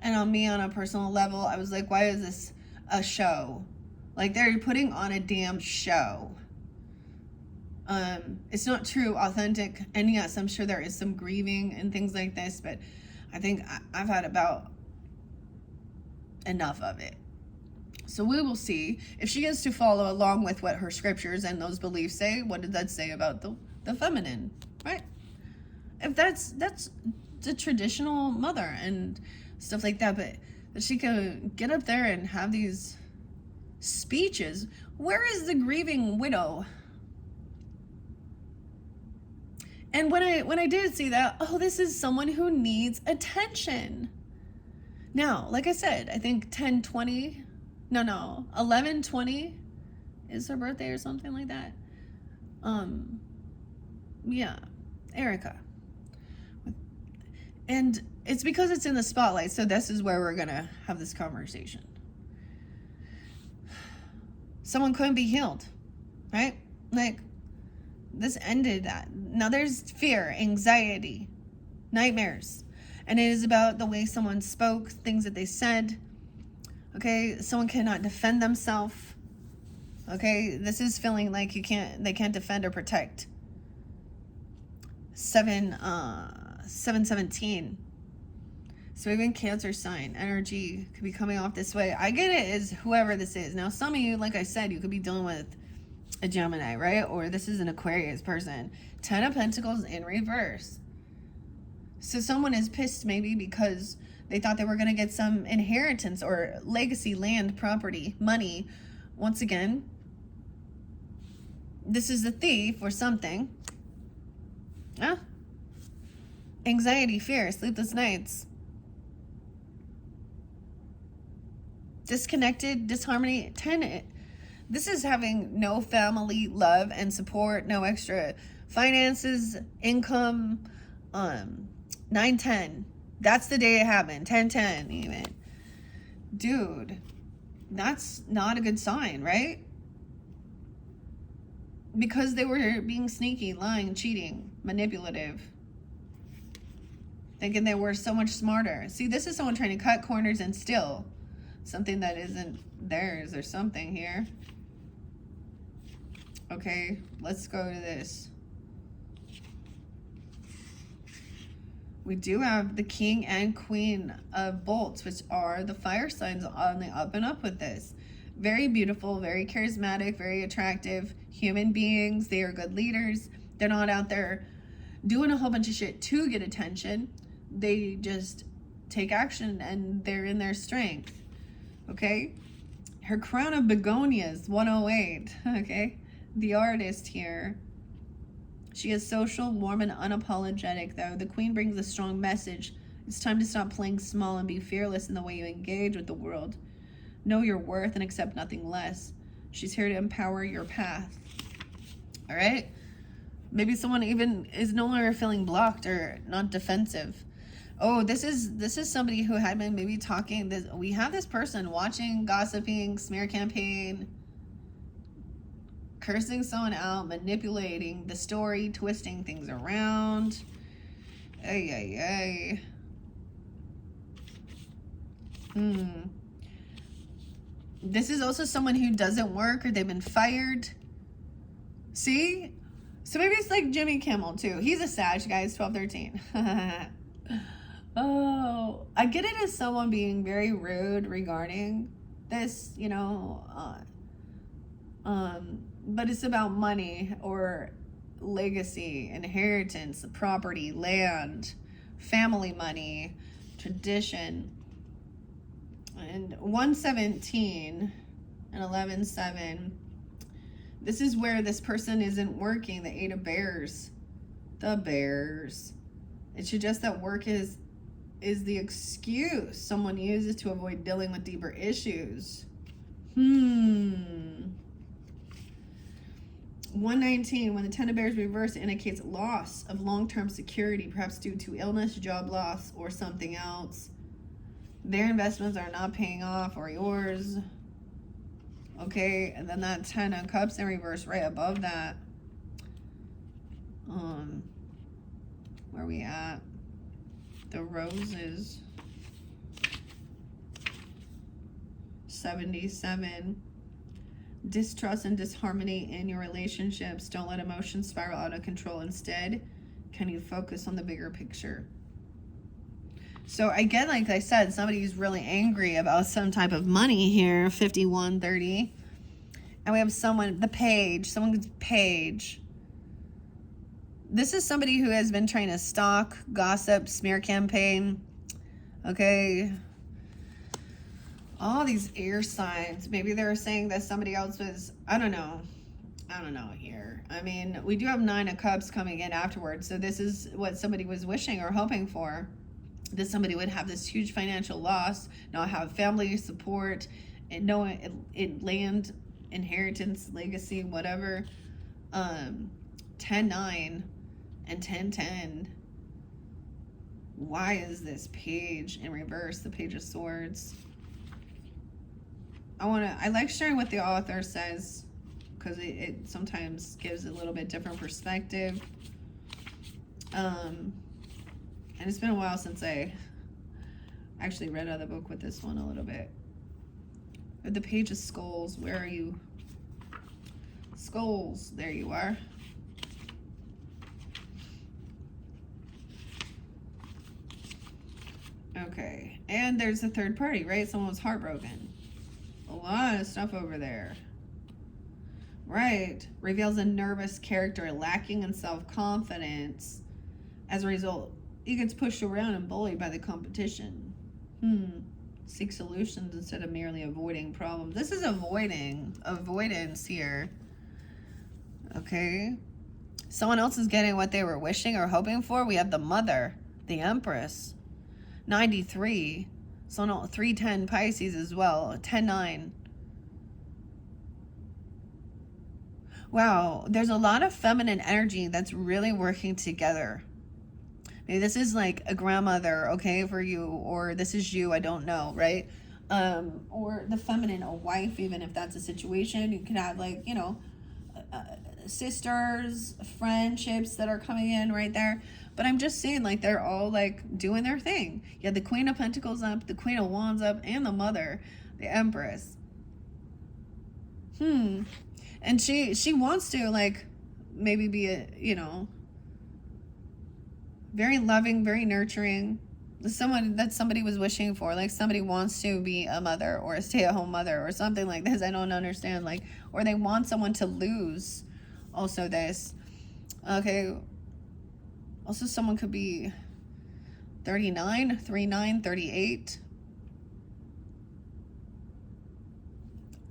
And on a personal level, I was like, why is this a show? Like, they're putting on a damn show. It's not true, authentic. And yes, I'm sure there is some grieving and things like this, but I think I've had about enough of it. So we will see if she gets to follow along with what her scriptures and those beliefs say. What did that say about the feminine, right? If that's the traditional mother and stuff like that, but that she can get up there and have these speeches. Where is the grieving widow? And when I did see that, this is someone who needs attention. Now, like I said, I think 11/20 is her birthday or something like that. Yeah, Erica. And it's because it's in the spotlight, so this is where we're gonna have this conversation. Someone couldn't be healed, right? Like, this ended that. Now there's fear, anxiety, nightmares, and it is about the way someone spoke, things that they said. Okay, someone cannot defend themselves. Okay, this is feeling like they can't defend or protect. 7/17. So even Cancer sign energy could be coming off this way. I get it as whoever this is. Now, some of you, like I said, you could be dealing with a Gemini, right? Or this is an Aquarius person. 10 of Pentacles in reverse. So someone is pissed maybe because they thought they were going to get some inheritance or legacy, land, property, money. Once again, this is a thief or something. Anxiety, fear, sleepless nights. Disconnected, disharmony. 10. This is having no family love and support, no extra finances, income. 9/10. That's the day it happened. 10/10 even. Dude, that's not a good sign, right? Because they were being sneaky, lying, cheating, manipulative. Thinking they were so much smarter. See, this is someone trying to cut corners and steal something that isn't theirs or something here. Okay, let's go to this. We do have the King and Queen of Bolts, which are the fire signs on the up and up with this. Very beautiful, very charismatic, very attractive human beings. They are good leaders. They're not out there doing a whole bunch of shit to get attention. They just take action and they're in their strength. Okay? Her crown of begonias, 108. Okay? The artist here. She is social, warm, and unapologetic, though. The Queen brings a strong message. It's time to stop playing small and be fearless in the way you engage with the world. Know your worth and accept nothing less. She's here to empower your path. All right? Maybe someone even is no longer feeling blocked or not defensive. Oh, this is somebody who had been maybe talking. This, we have this person watching, gossiping, smear campaign, cursing someone out, manipulating the story, twisting things around. Ay, ay, ay. This is also someone who doesn't work or they've been fired. See? So maybe it's like Jimmy Kimmel too. He's a Sag, guys, 1213. Oh, I get it as someone being very rude regarding this, you know, but it's about money or legacy, inheritance, property, land, family money, tradition. And 117 and 11:7. This is where this person isn't working. The 8 of Bears. The Bears. It suggests that work is the excuse someone uses to avoid dealing with deeper issues. 119, when the 10 of Bears reversed, indicates loss of long-term security, perhaps due to illness, job loss, or something else. Their investments are not paying off, or yours. Okay, and then that 10 of Cups in reverse right above that. Where are we at? The Roses. 77. Distrust and disharmony in your relationships. Don't let emotions spiral out of control. Instead, can you focus on the bigger picture? So again, like I said, somebody's really angry about some type of money here. 5130. And we have someone, the Page. Someone's Page. This is somebody who has been trying to stalk, gossip, smear campaign. Okay. All these air signs. Maybe they're saying that somebody else was, I don't know here. I mean, we do have 9 of Cups coming in afterwards. So this is what somebody was wishing or hoping for. That somebody would have this huge financial loss, not have family support, and no it land, inheritance, legacy, whatever. 10-9 and 10-10. Why is this Page in reverse? The Page of Swords. I like sharing what the author says because it sometimes gives a little bit different perspective. And it's been a while since I actually read out of the book with this one a little bit. But the Page of Skulls, where are you? Skulls, there you are. Okay, and there's a third party, right? Someone was heartbroken. A lot of stuff over there. Right, reveals a nervous character lacking in self-confidence. As a result, he gets pushed around and bullied by the competition. Seek solutions instead of merely avoiding problems. This is avoidance here. Okay. Someone else is getting what they were wishing or hoping for. We have the Mother, the Empress. 93. So no, 310 Pisces as well. 10-9. Wow, there's a lot of feminine energy that's really working together. Maybe this is like a grandmother, okay, for you, or this is you, I don't know, right? Or the feminine, a wife, even if that's a situation. You could have like, you know, sisters, friendships that are coming in right there. But I'm just saying, like, they're all like doing their thing. You have the Queen of Pentacles up, the Queen of Wands up, and the Mother, the Empress. And she wants to like maybe be a, you know, very loving, very nurturing. Someone that somebody was wishing for, like somebody wants to be a mother or a stay-at-home mother or something like this. I don't understand, like, or they want someone to lose. Also this, okay. Also, someone could be 39, 39, 38.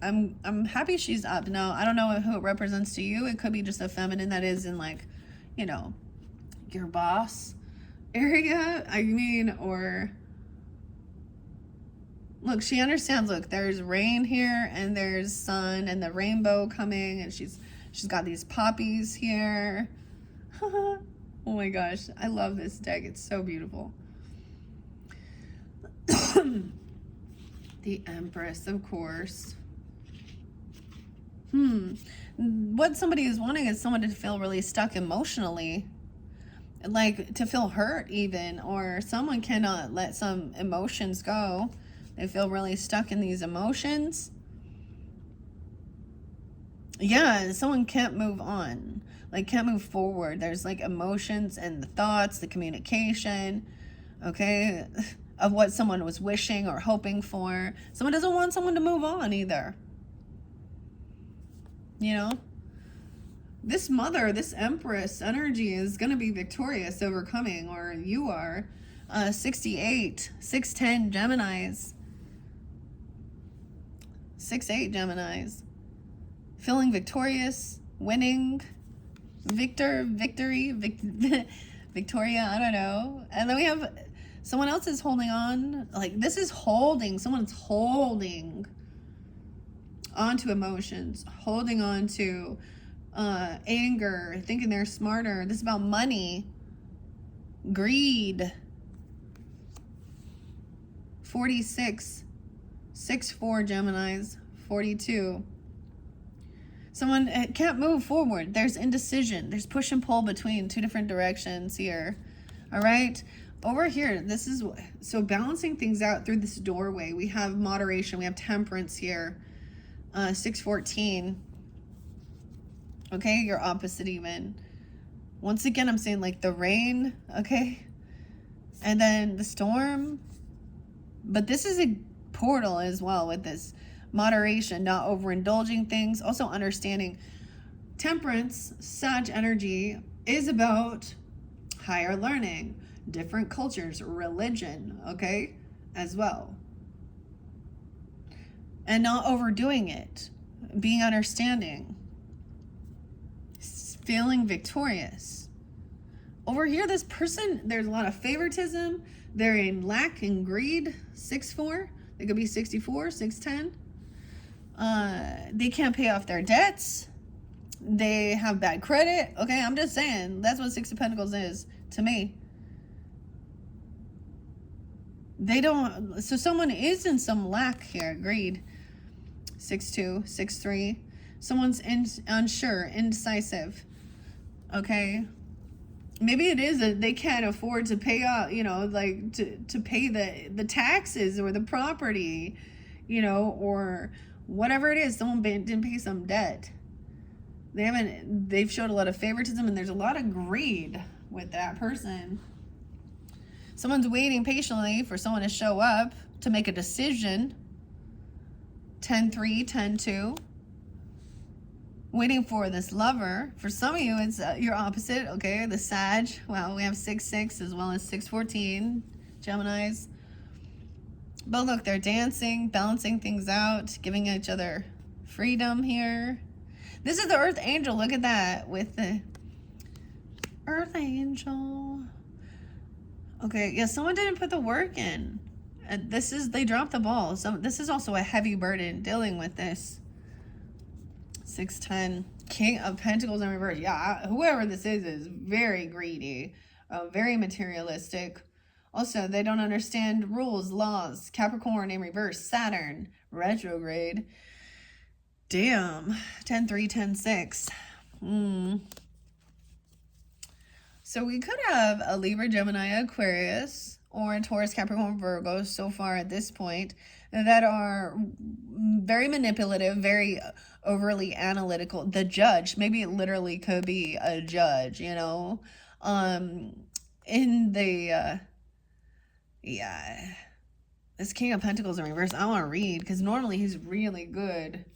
I'm happy she's up. Now, I don't know who it represents to you. It could be just a feminine that is in like, you know, your boss area, I mean, or look, she understands. Look, there's rain here and there's sun and the rainbow coming, and she's got these poppies here. Oh my gosh, I love this deck. It's so beautiful. The Empress, of course. What somebody is wanting is someone to feel really stuck emotionally. Like to feel hurt even, or someone cannot let some emotions go. They feel really stuck in these emotions. Yeah, someone can't move on. Like can't move forward. There's like emotions and the thoughts, the communication, okay, of what someone was wishing or hoping for. Someone doesn't want someone to move on either. You know? This mother, this Empress energy is going to be victorious, overcoming, or you are. 68, 610 Geminis. 6-8 Geminis. Feeling victorious, winning, victory, Victoria, I don't know. And then we have someone else is holding on. Like this is holding, someone's holding onto emotions, holding on to anger, thinking they're smarter. This is about money, greed. 46, 6-4 Geminis, 42. Someone can't move forward. There's indecision. There's push and pull between two different directions here. All right. Over here, this is so balancing things out through this doorway. We have moderation. We have temperance here. 6-14. Okay, your opposite even. Once again, I'm saying like the rain, okay? And then the storm. But this is a portal as well with this moderation, not overindulging things. Also understanding temperance, Sag energy is about higher learning, different cultures, religion, okay, as well. And not overdoing it, being understanding. Feeling victorious. Over here, this person, there's a lot of favoritism. They're in lack and greed. 6-4. They could be 64, 6-10. They can't pay off their debts. They have bad credit. Okay, I'm just saying. That's what 6 of Pentacles is to me. They don't. So someone is in some lack here. Greed. 6-2, 6-3. Someone's unsure, indecisive. Okay, maybe it is that they can't afford to pay off, you know, like to pay the taxes or the property, you know, or whatever it is. Someone didn't pay some debt. They've showed a lot of favoritism, and there's a lot of greed with that person. Someone's waiting patiently for someone to show up to make a decision. 10-3, 10-2. Waiting for this lover. For some of you, it's your opposite, okay? The Sag. Wow, we have 6-6 as well as 6-14 Geminis. But look, they're dancing, balancing things out, giving each other freedom here. This is the Earth Angel. Look at that with the Earth Angel. Okay, yeah, someone didn't put the work in. They dropped the ball. So this is also a heavy burden dealing with this. 6-10, King of Pentacles in reverse. Yeah, whoever this is very greedy, very materialistic. Also, they don't understand rules, laws. Capricorn in reverse, Saturn, retrograde. Damn, 10-3, 10-6. So we could have a Libra, Gemini, Aquarius, or a Taurus, Capricorn, Virgo so far at this point that are very manipulative, very overly analytical. The Judge, maybe it literally could be a judge, you know, in the, yeah, this King of Pentacles in reverse, I want to read, because normally he's really good.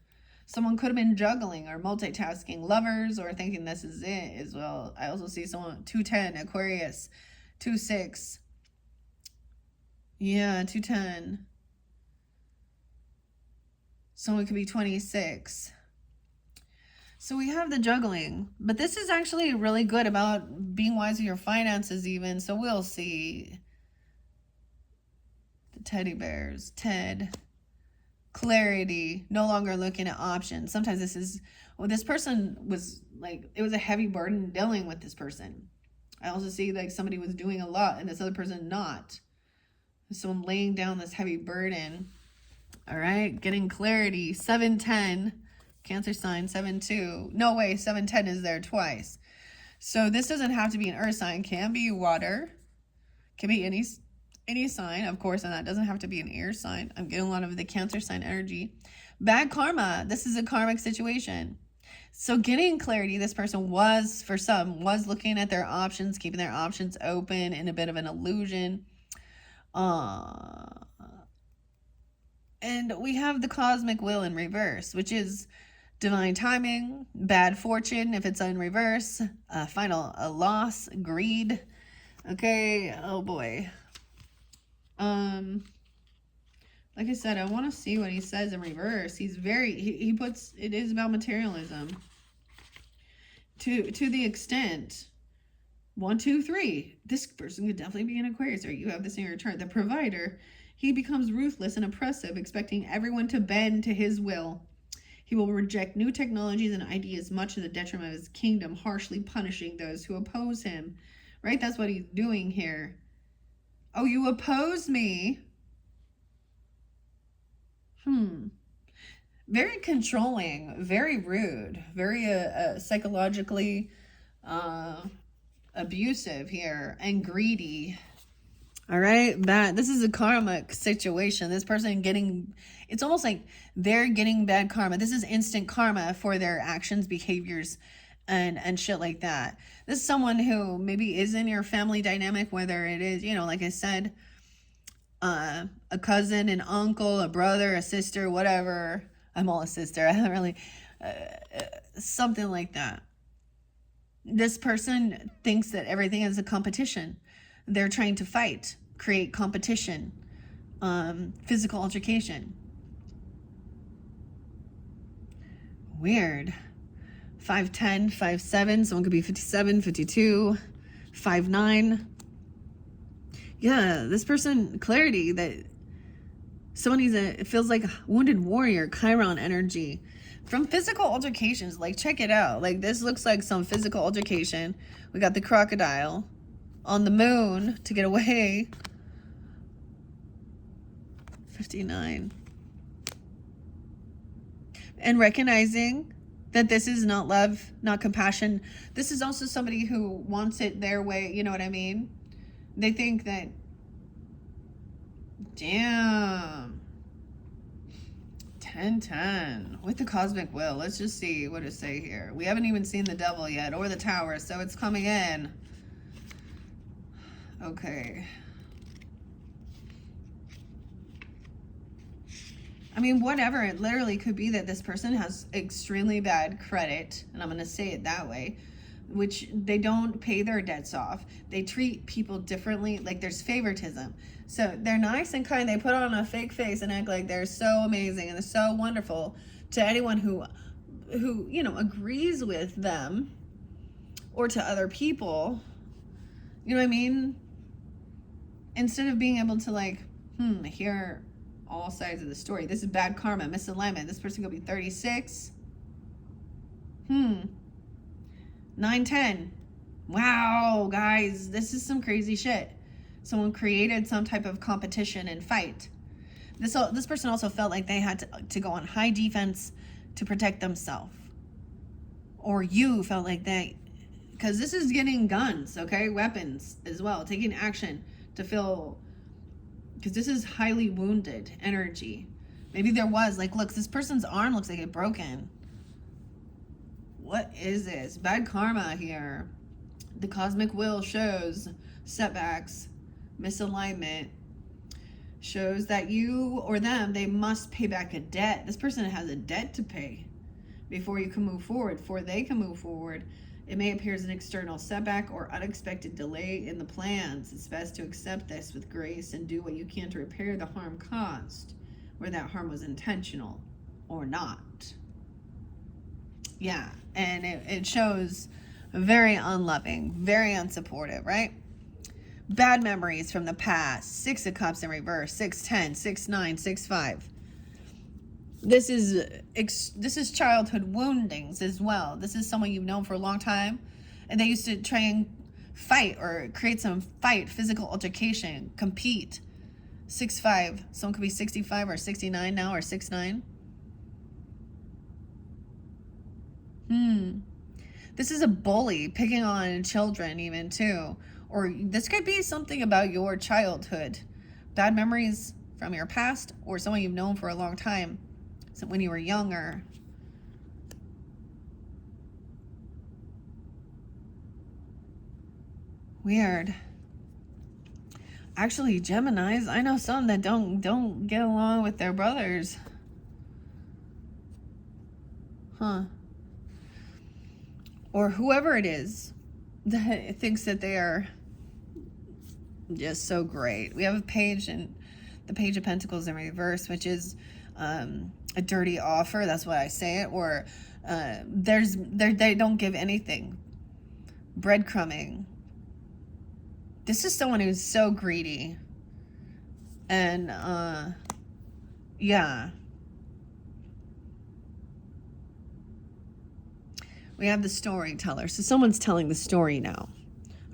Someone could have been juggling or multitasking, lovers, or thinking this is it as well. I also see someone, 2-10, Aquarius, 2-6. Yeah, 2-10. Someone could be 26. So we have the juggling, but this is actually really good about being wise with your finances even. So we'll see. The teddy bears, Ted. Clarity, no longer looking at options. Sometimes this is, well, this person was like, it was a heavy burden dealing with this person. I also see like somebody was doing a lot and this other person not. Someone laying down this heavy burden. All right, getting clarity. 710, Cancer sign, 7-2. No way, 710 is there twice. So this doesn't have to be an earth sign. Can be water. Can be any sign, of course, and that doesn't have to be an air sign. I'm getting a lot of the Cancer sign energy. Bad karma. This is a karmic situation. So getting clarity, this person was, for some, was looking at their options, keeping their options open in a bit of an illusion. And we have the cosmic will in reverse, which is divine timing, bad fortune if it's in reverse, a loss, greed. Okay, oh boy. Like I said, I want to see what he says in reverse. He's very, he puts, it is about materialism. To the extent, 1, 2, 3, this person could definitely be an Aquarius, or you have this in your chart. The provider, he becomes ruthless and oppressive, expecting everyone to bend to his will. He will reject new technologies and ideas, much to the detriment of his kingdom, harshly punishing those who oppose him. Right? That's what he's doing here. Oh, you oppose me? Very controlling, very rude, very psychologically abusive here, and greedy. All right, this is a karmic situation. This person getting, it's almost like they're getting bad karma. This is instant karma for their actions, behaviors, and shit like that. This is someone who maybe is in your family dynamic, whether it is, you know, like I said, a cousin, an uncle, a brother, a sister, whatever. I'm all a sister. I haven't really, something like that. This person thinks that everything is a competition. They're trying to fight, create competition, physical altercation. Weird. 5'10", 5'7", someone could be 57, 52, 5'9". Yeah, this person, clarity, that someone it feels like a wounded warrior, Chiron energy. From physical altercations, like check it out. Like this looks like some physical altercation. We got the crocodile on the moon to get away. 59. And recognizing that this is not love, not compassion. This is also somebody who wants it their way. You know what I mean? They think that, damn, 10-10 with the cosmic will. Let's just see what it say here. We haven't even seen the devil yet, or the tower, so it's coming in. Okay. I mean, whatever. It literally could be that this person has extremely bad credit, and I'm going to say it that way, which they don't pay their debts off. They treat people differently, like there's favoritism. So they're nice and kind. They put on a fake face and act like they're so amazing and they're so wonderful to anyone who you know, agrees with them, or to other people. You know what I mean? Instead of being able to like, hear all sides of the story. This is bad karma, misalignment. This person could be 36. 9-10. Wow, guys, this is some crazy shit. Someone created some type of competition and fight. This person also felt like they had to go on high defense to protect themselves. Or you felt like they, because this is getting guns, okay? Weapons as well, taking action to feel, because this is highly wounded energy. Maybe there was, like, look, this person's arm looks like it's broken. What is this? Bad karma here. The cosmic will shows setbacks, misalignment, shows that you or them, they must pay back a debt. This person has a debt to pay before you can move forward, before they can move forward. It may appear as an external setback or unexpected delay in the plans. It's best to accept this with grace and do what you can to repair the harm caused, where that harm was intentional or not. Yeah, and it shows very unloving, very unsupportive, right? Bad memories from the past. 6 of Cups in reverse. 6-10, 6-9, 6-5. This is childhood woundings as well. This is someone you've known for a long time, and they used to try and fight or create some fight, physical altercation, compete. 6'5". Someone could be 65 or 69 now, or 6'9". This is a bully picking on children even too. Or this could be something about your childhood. Bad memories from your past, or someone you've known for a long time. So when you were younger. Weird. Actually, Geminis, I know some that don't get along with their brothers. Huh. Or whoever it is that thinks that they are just so great. We have a page, and the Page of Pentacles in reverse, which is a dirty offer. That's why I say it. Or they don't give anything. Breadcrumbing. This is someone who's so greedy. And yeah. We have the storyteller. So someone's telling the story now.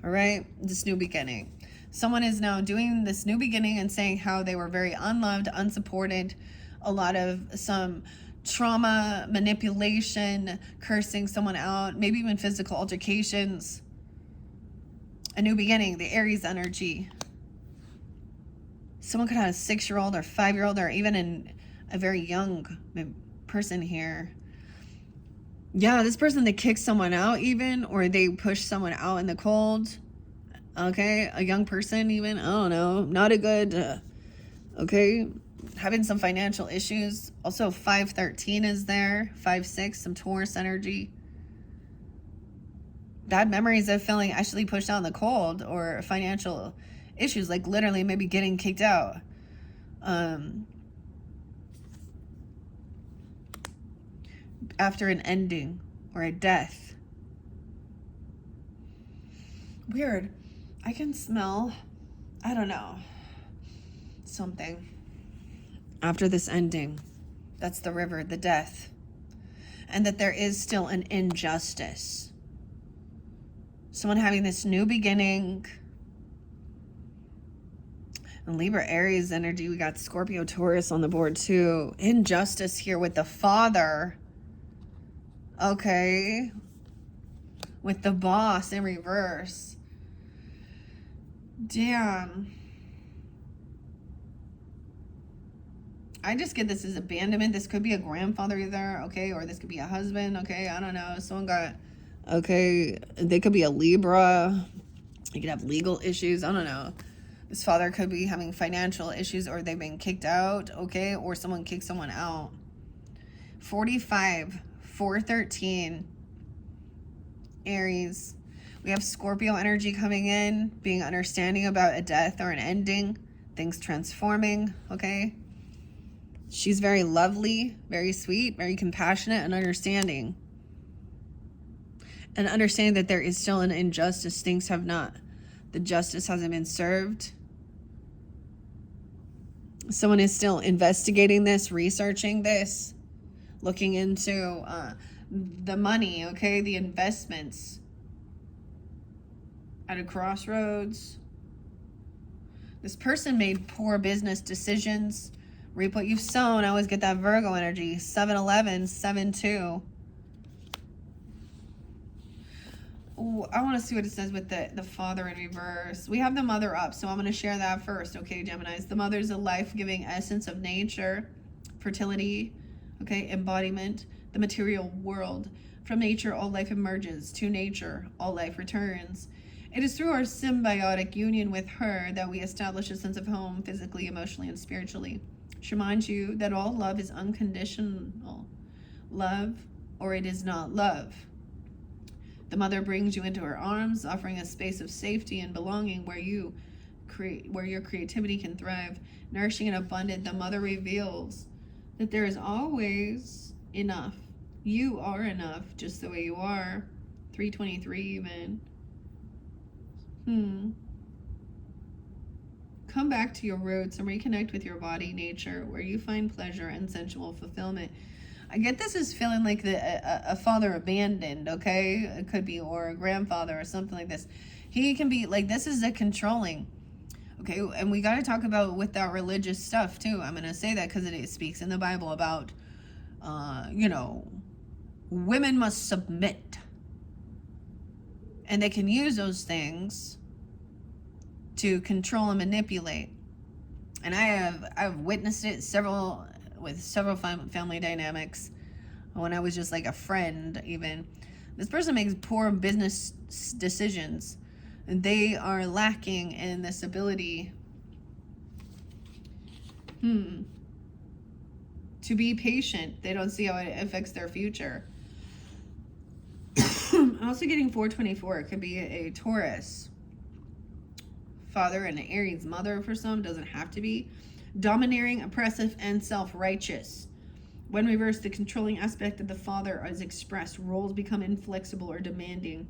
All right? This new beginning. Someone is now doing this new beginning and saying how they were very unloved, unsupported. A lot of some trauma, manipulation, cursing someone out, maybe even physical altercations. A new beginning, the Aries energy. Someone could have a 6-year-old or 5-year-old, or even a very young person here. Yeah, this person, they kick someone out even, or they push someone out in the cold. Okay, a young person even, I don't know, not a good, okay, having some financial issues. Also 513 is there, 5-6, some Taurus energy. Bad memories of feeling actually pushed out in the cold, or financial issues, like literally maybe getting kicked out. After an ending or a death. Weird. I can smell, I don't know, something. After this ending, that's the river, the death. And that there is still an injustice. Someone having this new beginning. And Libra, Aries energy, we got Scorpio, Taurus on the board too. Injustice here with the father. Okay. With the boss in reverse. Damn. I just get this as abandonment. This could be a grandfather either, okay? Or this could be a husband, okay? I don't know. Someone got, okay, they could be a Libra. You could have legal issues. I don't know. This father could be having financial issues, or they've been kicked out, okay? Or someone kicked someone out. 45, 413, Aries. We have Scorpio energy coming in, being understanding about a death or an ending, things transforming, okay? She's very lovely, very sweet, very compassionate, and understanding. And understanding that there is still an injustice. Things have not, the justice hasn't been served. Someone is still investigating this, researching this, looking into the money, okay, the investments. At a crossroads. This person made poor business decisions. Reap what you've sown. I always get that Virgo energy. 7-11, 7-2. Ooh, I want to see what it says with the father in reverse. We have the mother up, so I'm going to share that first, okay, Geminis? The mother is a life-giving essence of nature, fertility, okay, embodiment, the material world. From nature, all life emerges. To nature, all life returns. It is through our symbiotic union with her that we establish a sense of home physically, emotionally, and spiritually. She reminds you that all love is unconditional love, or it is not love. The mother brings you into her arms, offering a space of safety and belonging where your creativity can thrive. Nourishing and abundant, the mother reveals that there is always enough. You are enough just the way you are. 323 even. Come back to your roots and reconnect with your body, nature, where you find pleasure and sensual fulfillment. I get this as feeling like a father abandoned, okay? It could be, or a grandfather or something like this. He can be like, this is a controlling. Okay, and we got to talk about with that religious stuff too. I'm going to say that because it speaks in the Bible about, women must submit. And they can use those things to control and manipulate. And I've witnessed it several family dynamics. When I was just like a friend, even this person makes poor business decisions, and they are lacking in this ability to be patient. They don't see how it affects their future. I'm also getting 424. It could be a Taurus father and an Aries mother for some. Doesn't have to be. Domineering, oppressive, and self-righteous. When reversed, the controlling aspect of the father is expressed. Roles become inflexible or demanding,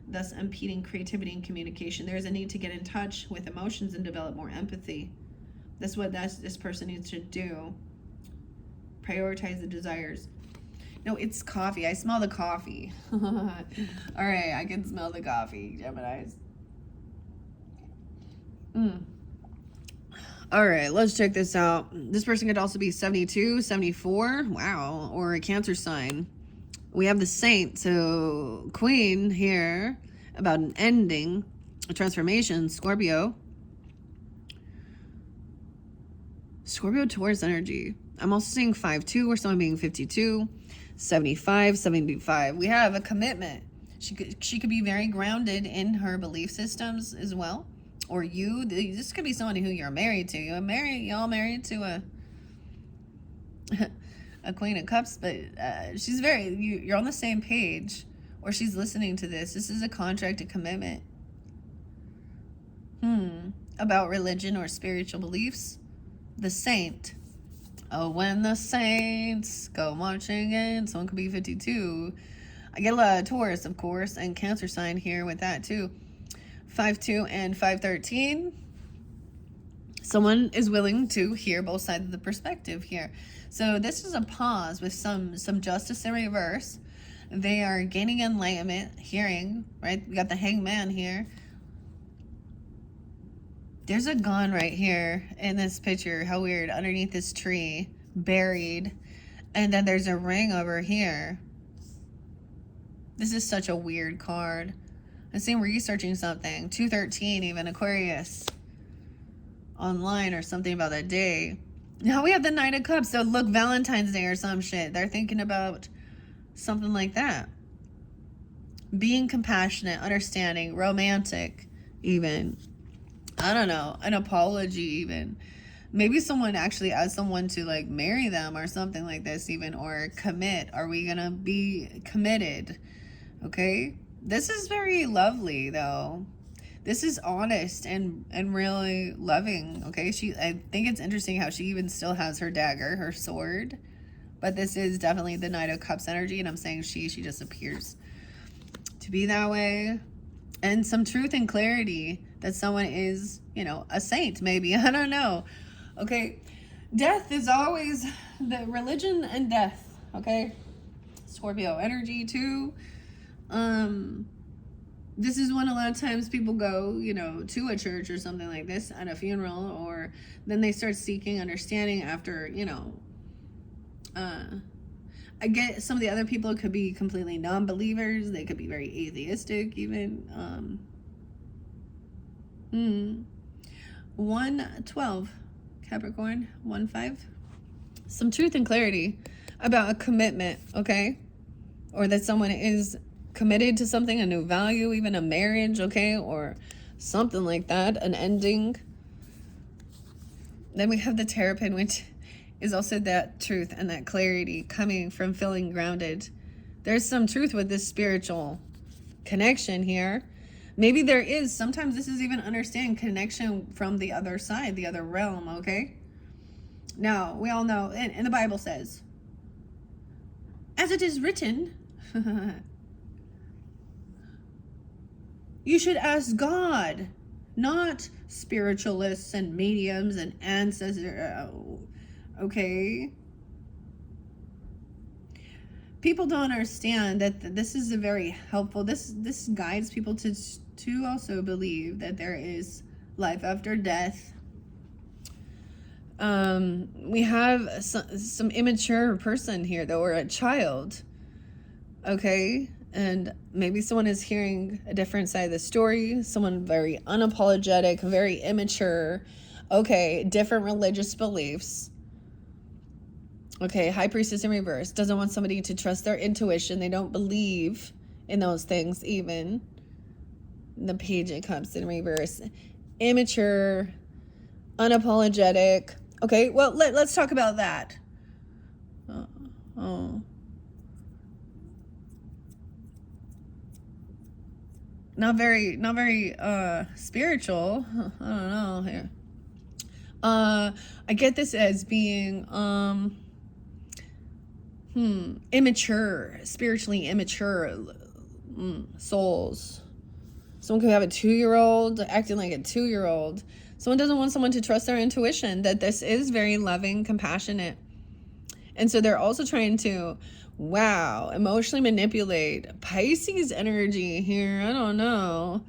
thus impeding creativity and communication. There is a need to get in touch with emotions and develop more empathy. That's what this person needs to do. Prioritize the desires. No, it's coffee. I smell the coffee. All right, I can smell the coffee, Geminis. All right, let's check this out. This person could also be 72, 74. Wow, or a Cancer sign. We have the Saint, so Queen here, about an ending, a transformation, Scorpio. Scorpio Taurus energy. I'm also seeing 5-2 or someone being 52, 75, 75. We have a commitment. She could be very grounded in her belief systems as well. Or this could be someone who you're married to. Y'all married to a Queen of Cups, but she's you're on the same page, or she's listening to this. This is a contract, a commitment. About religion or spiritual beliefs. The Saint. Oh, when the saints go marching in. Someone could be 52. I get a lot of Taurus, of course, and Cancer sign here with that too. 5-2 and 5-13. Someone is willing to hear both sides of the perspective here. So this is a pause with some justice in reverse. They are gaining enlightenment, hearing, right? We got the Hangman here. There's a gun right here in this picture. How weird. Underneath this tree, buried. And then there's a ring over here. This is such a weird card. I see him researching something. 213, even Aquarius. Online or something about that day. Now we have the Knight of Cups. So look, Valentine's Day or some shit. They're thinking about something like that. Being compassionate, understanding, romantic, even. I don't know. An apology, even. Maybe someone actually asked someone to like marry them or something like this, even, or commit. Are we gonna be committed? Okay. This is very lovely, though. This is honest and really loving. Okay. I think it's interesting how she even still has her dagger, her sword. But this is definitely the Knight of Cups energy, and I'm saying she just appears to be that way. And some truth and clarity that someone is, a saint, maybe. I don't know. Okay. Death is always the religion and death. Okay. Scorpio energy too. This is when a lot of times people go, to a church or something like this at a funeral, or then they start seeking understanding after, I get some of the other people could be completely non-believers. They could be very atheistic even. 112 Capricorn 1-5. Some truth and clarity about a commitment, okay? Or that someone is committed to something, a new value, even a marriage, okay? Or something like that, an ending. Then we have the Terrapin, which is also that truth and that clarity coming from feeling grounded. There's some truth with this spiritual connection here. Maybe there is. Sometimes this is even understanding connection from the other side, the other realm, okay? Now, we all know, and the Bible says, as it is written, you should ask God, not spiritualists and mediums and ancestors. Okay? People don't understand that this is a very helpful, this guides people to also believe that there is life after death. We have some immature person here, though, or a child. Okay? And maybe someone is hearing a different side of the story. Someone very unapologetic, very immature. Okay, different religious beliefs. Okay, High Priestess in reverse. Doesn't want somebody to trust their intuition. They don't believe in those things even. The Page of Cups in reverse. Immature, unapologetic. Okay, well, let's talk about that. Oh. Not very spiritual. I don't know here. I get this as being immature, spiritually immature souls. Someone could have a 2-year-old acting like a 2-year-old. Someone doesn't want someone to trust their intuition, that this is very loving, compassionate. And so they're also trying to, emotionally manipulate. Pisces energy here, I don't know.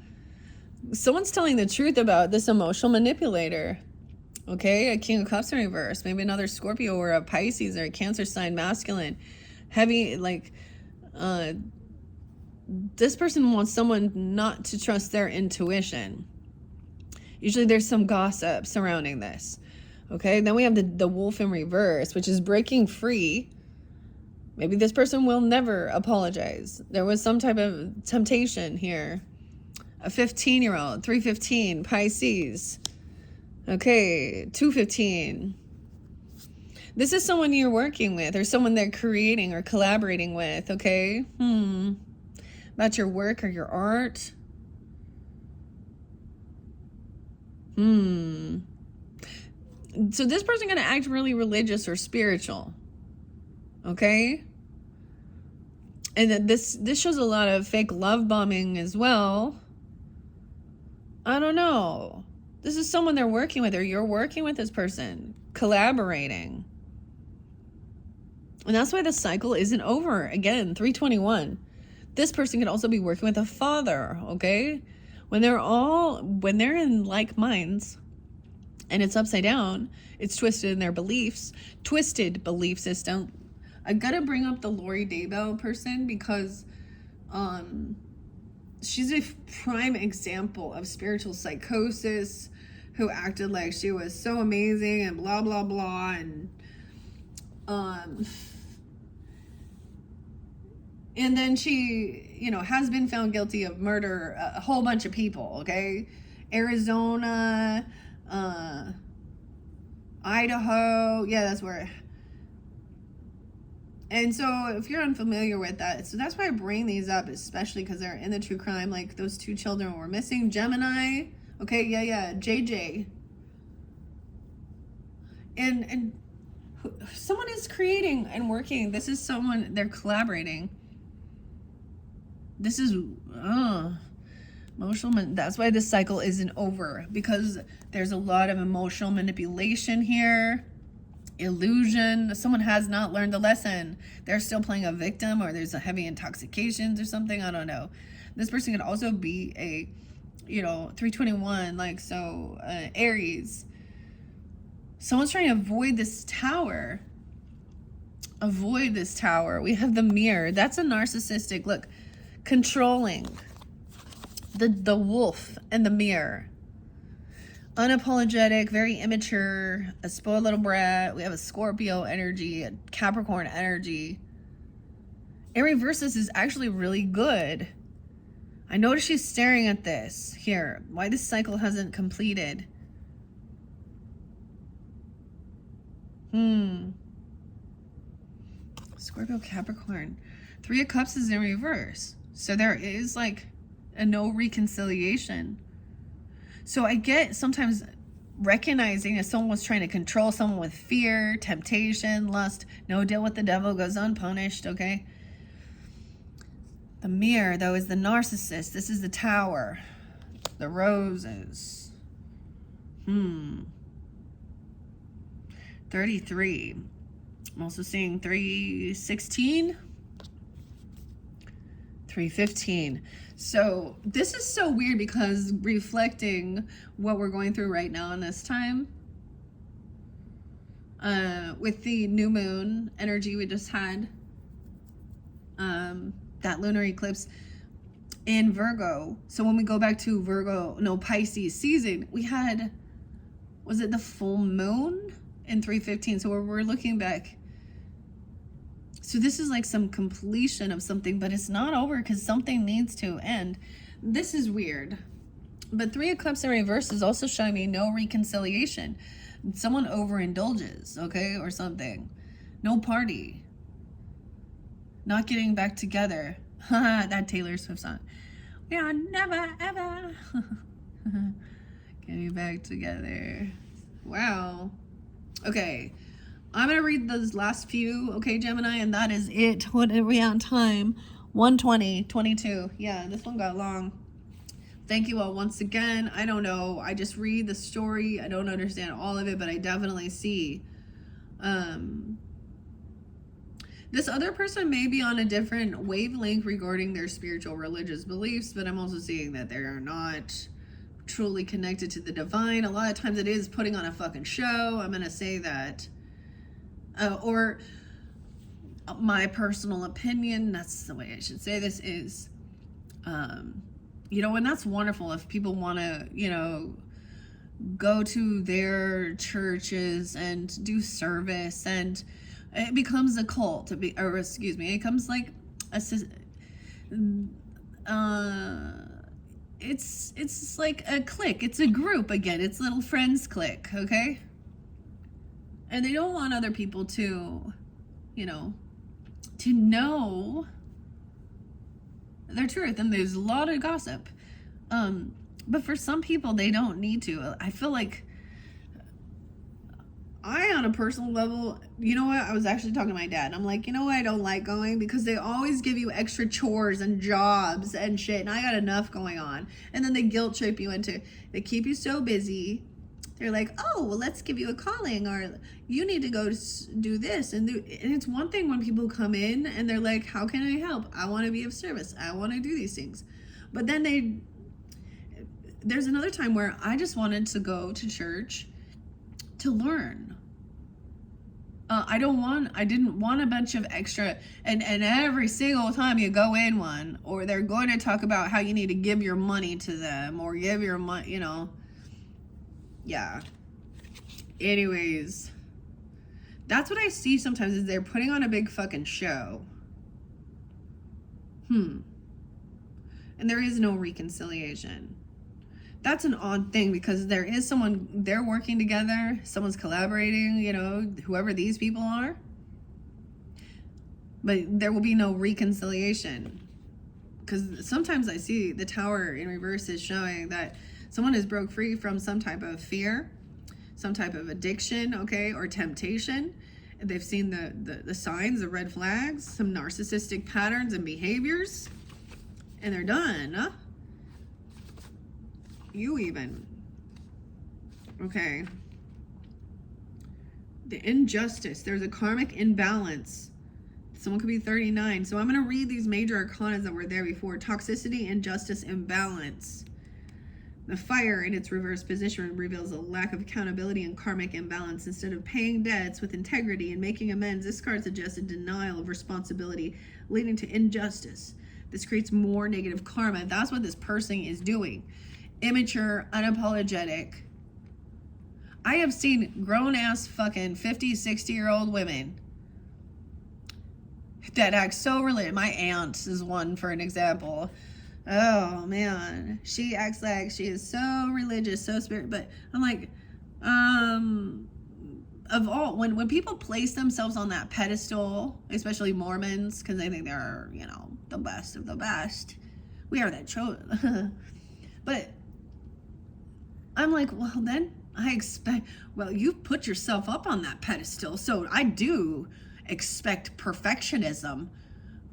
Someone's telling the truth about this emotional manipulator. Okay, a King of Cups in reverse. Maybe another Scorpio or a Pisces or a Cancer sign masculine. Heavy, this person wants someone not to trust their intuition. Usually there's some gossip surrounding this. Okay, then we have the Wolf in reverse, which is breaking free. Maybe this person will never apologize. There was some type of temptation here. A 15-year-old, 315, Pisces. Okay, 215. This is someone you're working with, or someone they're creating or collaborating with, okay? About your work or your art. So this person going to act really religious or spiritual. Okay? And this shows a lot of fake love bombing as well. I don't know. This is someone they're working with, or you're working with this person, collaborating. And that's why the cycle isn't over. Again, 321. This person could also be working with a father, okay? When they're in like minds and it's upside down, it's twisted in their beliefs, twisted belief system. I gotta bring up the Lori Daybell person because she's a prime example of spiritual psychosis, who acted like she was so amazing and blah, blah, blah. And then she, has been found guilty of murder a whole bunch of people, okay? Arizona, Idaho. Yeah, that's where. And so if you're unfamiliar with that, so that's why I bring these up, especially because they're in the true crime. Like those 2 children were missing. Gemini. Okay, yeah, JJ. And someone is creating and working. This is someone, they're collaborating. This is emotional. That's why this cycle isn't over, because there's a lot of emotional manipulation here, illusion. Someone has not learned the lesson. They're still playing a victim, or there's a heavy intoxications or something. I don't know. This person could also be a 321, Aries. Someone's trying to avoid this tower. Avoid this tower. We have the Mirror. That's a narcissistic, look, controlling. The Wolf and the Mirror. Unapologetic, very immature, a spoiled little brat. We have a Scorpio energy, a Capricorn energy. In reverse, this is actually really good. I notice she's staring at this here. Why this cycle hasn't completed. Scorpio, Capricorn. 3 of Cups is in reverse. So there is a no reconciliation. So I get sometimes recognizing if someone was trying to control someone with fear, temptation, lust. No deal with the devil goes unpunished, okay? The Mirror, though, is the narcissist. This is the Tower. The Roses. 33. I'm also seeing 316. 3:15. So this is so weird because reflecting what we're going through right now in this time, with the new moon energy we just had, that lunar eclipse in Virgo. So when we go back to Pisces season, we had, was it the full moon in 3:15? So we're looking back. So this is like some completion of something, but it's not over because something needs to end. This is weird. But 3 of Cups in reverse is also showing me no reconciliation. Someone overindulges, okay, or something. No party. Not getting back together. That Taylor Swift song. We are never, ever getting back together. Wow. Okay. I'm going to read those last few, okay, Gemini, and that is it. What are we on time? 1:20:22. Yeah, this one got long. Thank you all once again. I don't know. I just read the story. I don't understand all of it, but I definitely see. This other person may be on a different wavelength regarding their spiritual religious beliefs, but I'm also seeing that they are not truly connected to the divine. A lot of times it is putting on a fucking show. I'm going to say that. Or my personal opinion, that's the way I should say this, is, you know, and that's wonderful if people want to, you know, go to their churches and do service, and it becomes a cult, it becomes like it's like a clique, it's a group again, it's little friends clique, okay? And they don't want other people to, you know, to know their truth. And there's a lot of gossip. But for some people, they don't need to. I feel like on a personal level, you know what? I was actually talking to my dad. I'm like, you know what? I don't like going because they always give you extra chores and jobs and shit. And I got enough going on. And then they guilt trip you into, they keep you so busy. They're like, oh, well, let's give you a calling, or you need to go do this. And it's one thing when people come in and they're like, how can I help? I want to be of service. I want to do these things. But then there's another time where I just wanted to go to church to learn. I didn't want a bunch of extra, and every single time you go in one, or they're going to talk about how you need to give your money to them, or give your money, you know. Yeah. Anyways, that's what I see sometimes, is they're putting on a big fucking show. And there is no reconciliation. That's an odd thing, because there is someone, they're working together, someone's collaborating, you know, whoever these people are. But there will be no reconciliation. Because sometimes I see the Tower in reverse is showing that someone is broke free from some type of fear, some type of addiction, okay, or temptation. They've seen the signs, the red flags, some narcissistic patterns and behaviors, and they're done. Huh? You even. Okay. The injustice. There's a karmic imbalance. Someone could be 39. So I'm going to read these major arcana that were there before. Toxicity, injustice, imbalance. The fire in its reverse position reveals a lack of accountability and karmic imbalance. Instead of paying debts with integrity and making amends, this card suggests a denial of responsibility, leading to injustice. This creates more negative karma. That's what this person is doing. Immature, unapologetic. I have seen grown-ass fucking 50, 60-year-old women that act so religious. My aunt is one, for an example. Oh man, she acts like she is so religious, so spirit. But I'm like, of all, when people place themselves on that pedestal, especially Mormons, because they think they're, you know, the best of the best, we are that chosen. But I'm like, well, then I expect, well, you've put yourself up on that pedestal, so I do expect perfectionism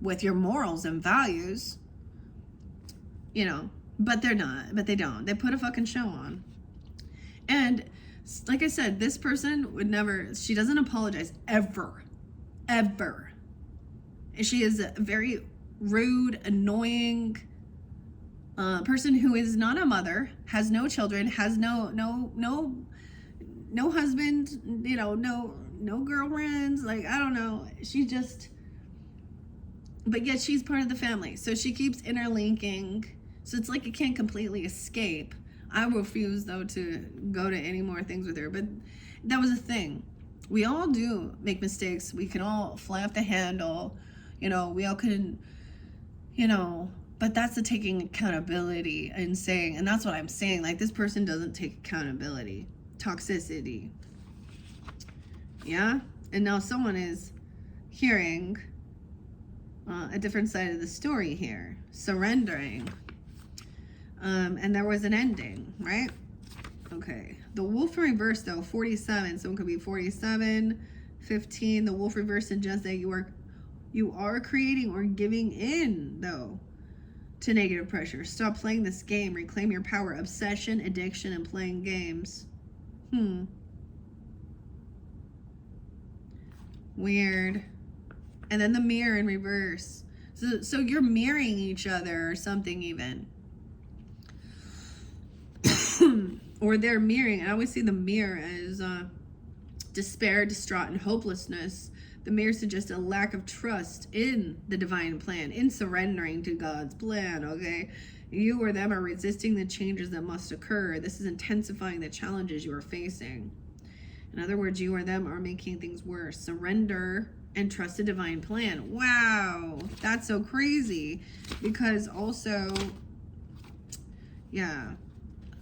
with your morals and values. You know, but they're not, but they don't. They put a fucking show on. And like I said, this person would never, she doesn't apologize ever. And she is very rude, annoying person who is not a mother, has no children, has no husband, you know, no girlfriends, like, I don't know. She just, but yet she's part of the family. So she keeps interlinking. So it's like it can't completely escape. I refuse, though, to go to any more things with her. But that was a thing. We all do make mistakes. We can all fly off the handle. You know, we all can, you know, but that's the taking accountability and saying, and that's what I'm saying. Like, this person doesn't take accountability. Toxicity. Yeah? And now someone is hearing a different side of the story here. Surrendering. And there was an ending, right? Okay. The wolf in reverse, though, 47. Someone could be 47, 15. The wolf reverse suggests that you are creating or giving in, though, to negative pressure. Stop playing this game. Reclaim your power. Obsession, addiction, and playing games. Weird. And then the mirror in reverse. So you're mirroring each other or something even. Or they're mirroring. I always see the mirror as despair, distraught, and hopelessness. The mirror suggests a lack of trust in the divine plan, in surrendering to God's plan, okay? You or them are resisting the changes that must occur. This is intensifying the challenges you are facing. In other words, you or them are making things worse. Surrender and trust the divine plan. Wow, that's so crazy. Because also, yeah.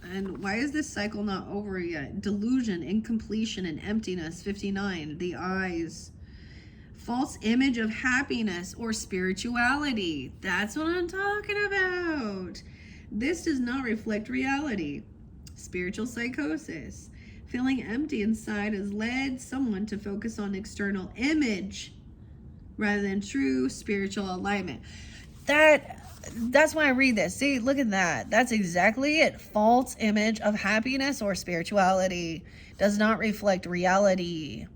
And why is this cycle not over yet? Delusion, incompletion, and emptiness. 59, the eyes. False image of happiness or spirituality. That's what I'm talking about. This does not reflect reality. Spiritual psychosis. Feeling empty inside has led someone to focus on external image rather than true spiritual alignment. That's why I read this. See, look at that. That's exactly it. False image of happiness or spirituality does not reflect reality.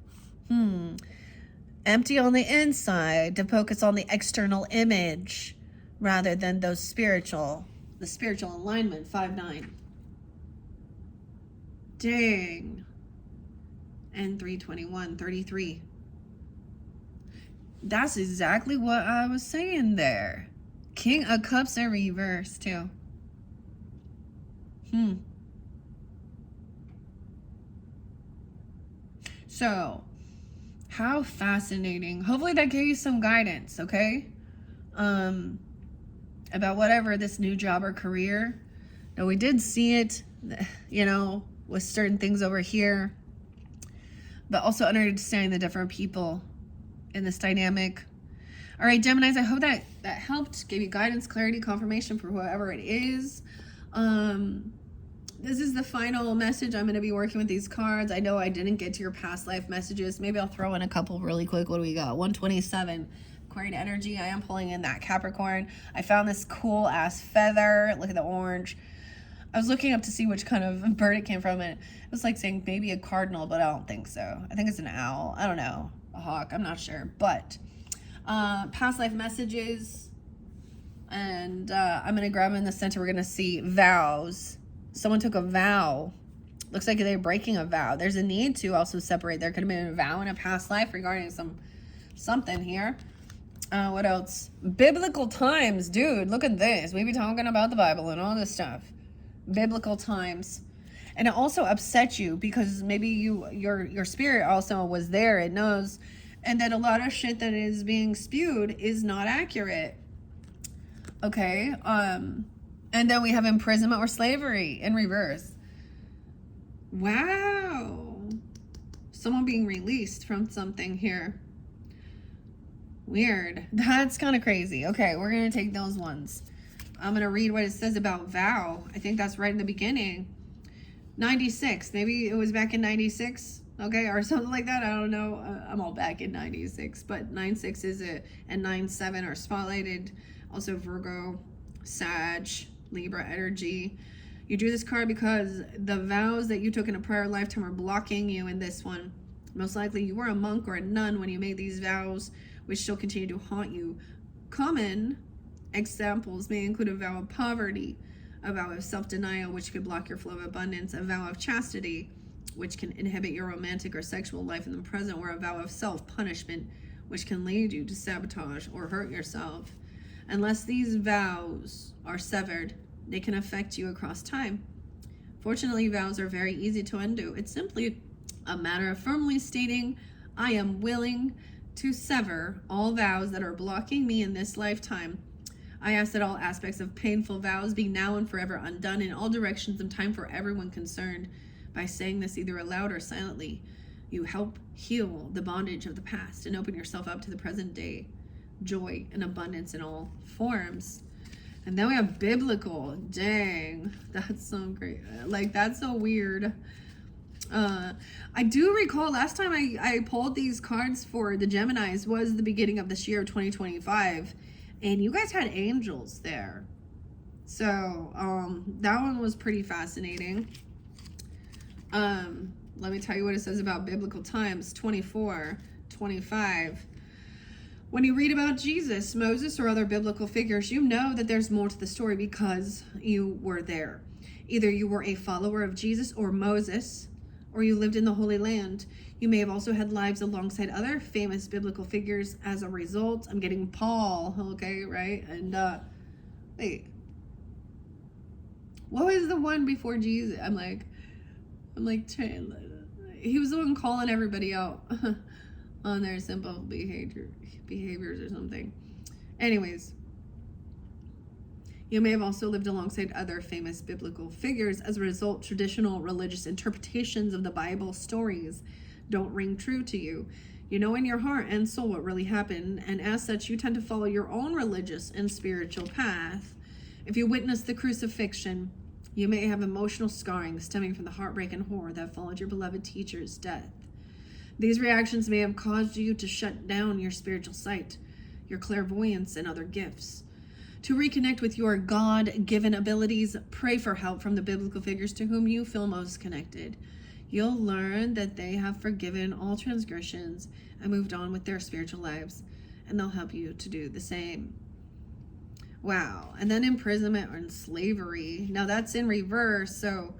Empty on the inside to focus on the external image rather than the spiritual alignment. 5-9. Dang. And 321, 33. That's exactly what I was saying there. King of Cups in reverse, too. So, how fascinating. Hopefully that gave you some guidance, okay? About whatever this new job or career. Now, we did see it, you know, with certain things over here. But also understanding the different people in this dynamic. All right, Geminis, I hope that helped, gave you guidance, clarity, confirmation for whoever it is. This is the final message. I'm going to be working with these cards. I know I didn't get to your past life messages. Maybe I'll throw in a couple really quick. What do we got? 127. Aquarian energy. I am pulling in that Capricorn. I found this cool ass feather. Look at the orange. I was looking up to see which kind of bird it came from. And it was like saying maybe a cardinal, but I don't think so. I think it's an owl. I don't know. A hawk. I'm not sure. But past life messages. And I'm going to grab them in the center. We're going to see vows. Someone took a vow. Looks like they're breaking a vow. There's a need to also separate. There could have been a vow in a past life regarding something here. What else? Biblical times. Dude, look at this. We be talking about the Bible and all this stuff. Biblical times. And it also upset you because maybe your spirit also was there. It knows. And that a lot of shit that is being spewed is not accurate. Okay. And then we have imprisonment or slavery in reverse. Wow. Someone being released from something here. Weird. That's kind of crazy. Okay, we're going to take those ones. I'm going to read what it says about vow. I think that's right in the beginning. 96. Maybe it was back in 96. Okay, or something like that. I don't know. I'm all back in 96. But 9-6 is it. And 9-7 are spotlighted. Also Virgo, Sag, Libra energy. You drew this card because the vows that you took in a prior lifetime are blocking you in this one. Most likely you were a monk or a nun when you made these vows, which still continue to haunt you. Common Examples may include a vow of poverty, a vow of self-denial, which could block your flow of abundance, a vow of chastity, which can inhibit your romantic or sexual life in the present, or a vow of self-punishment, which can lead you to sabotage or hurt yourself. Unless these vows are severed, they can affect you across time. Fortunately, vows are very easy to undo. It's simply a matter of firmly stating, I am willing to sever all vows that are blocking me in this lifetime. I ask that all aspects of painful vows be now and forever undone in all directions and time for everyone concerned. By saying this either aloud or silently, you help heal the bondage of the past and open yourself up to the present day, joy and abundance in all forms. And then we have biblical. Dang, that's so great. Like, that's so weird. I do recall last time I pulled these cards for the Geminis was the beginning of this year of 2025, and you guys had angels there. So that one was pretty fascinating. Let me tell you what it says about biblical times. 24:25. When you read about Jesus, Moses, or other biblical figures, you know that there's more to the story because you were there. Either you were a follower of Jesus or Moses, or you lived in the Holy Land. You may have also had lives alongside other famous biblical figures as a result. I'm getting Paul, okay, right? And wait, what was the one before Jesus? I'm like, he was the one calling everybody out on their simple behaviors or something. Anyways, you may have also lived alongside other famous biblical figures. As a result, traditional religious interpretations of the Bible stories don't ring true to you. You know in your heart and soul what really happened, and as such, you tend to follow your own religious and spiritual path. If you witness the crucifixion, you may have emotional scarring stemming from the heartbreak and horror that followed your beloved teacher's death. These reactions may have caused you to shut down your spiritual sight, your clairvoyance, and other gifts. To reconnect with your God-given abilities, pray for help from the biblical figures to whom you feel most connected. You'll learn that they have forgiven all transgressions and moved on with their spiritual lives, and they'll help you to do the same. Wow. And then imprisonment and slavery. Now that's in reverse. So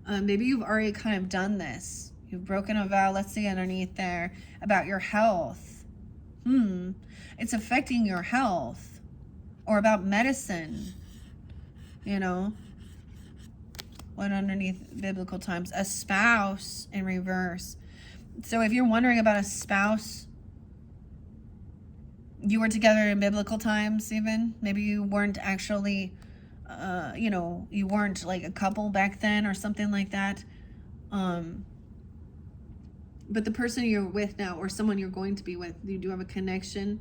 maybe you've already kind of done this. You've broken a vow. Let's see underneath there about your health. It's affecting your health, or about medicine. You know, what underneath biblical times? A spouse in reverse. So if you're wondering about a spouse, you were together in biblical times, even maybe you weren't actually you weren't like a couple back then or something like that, but the person you're with now, or someone you're going to be with, you do have a connection.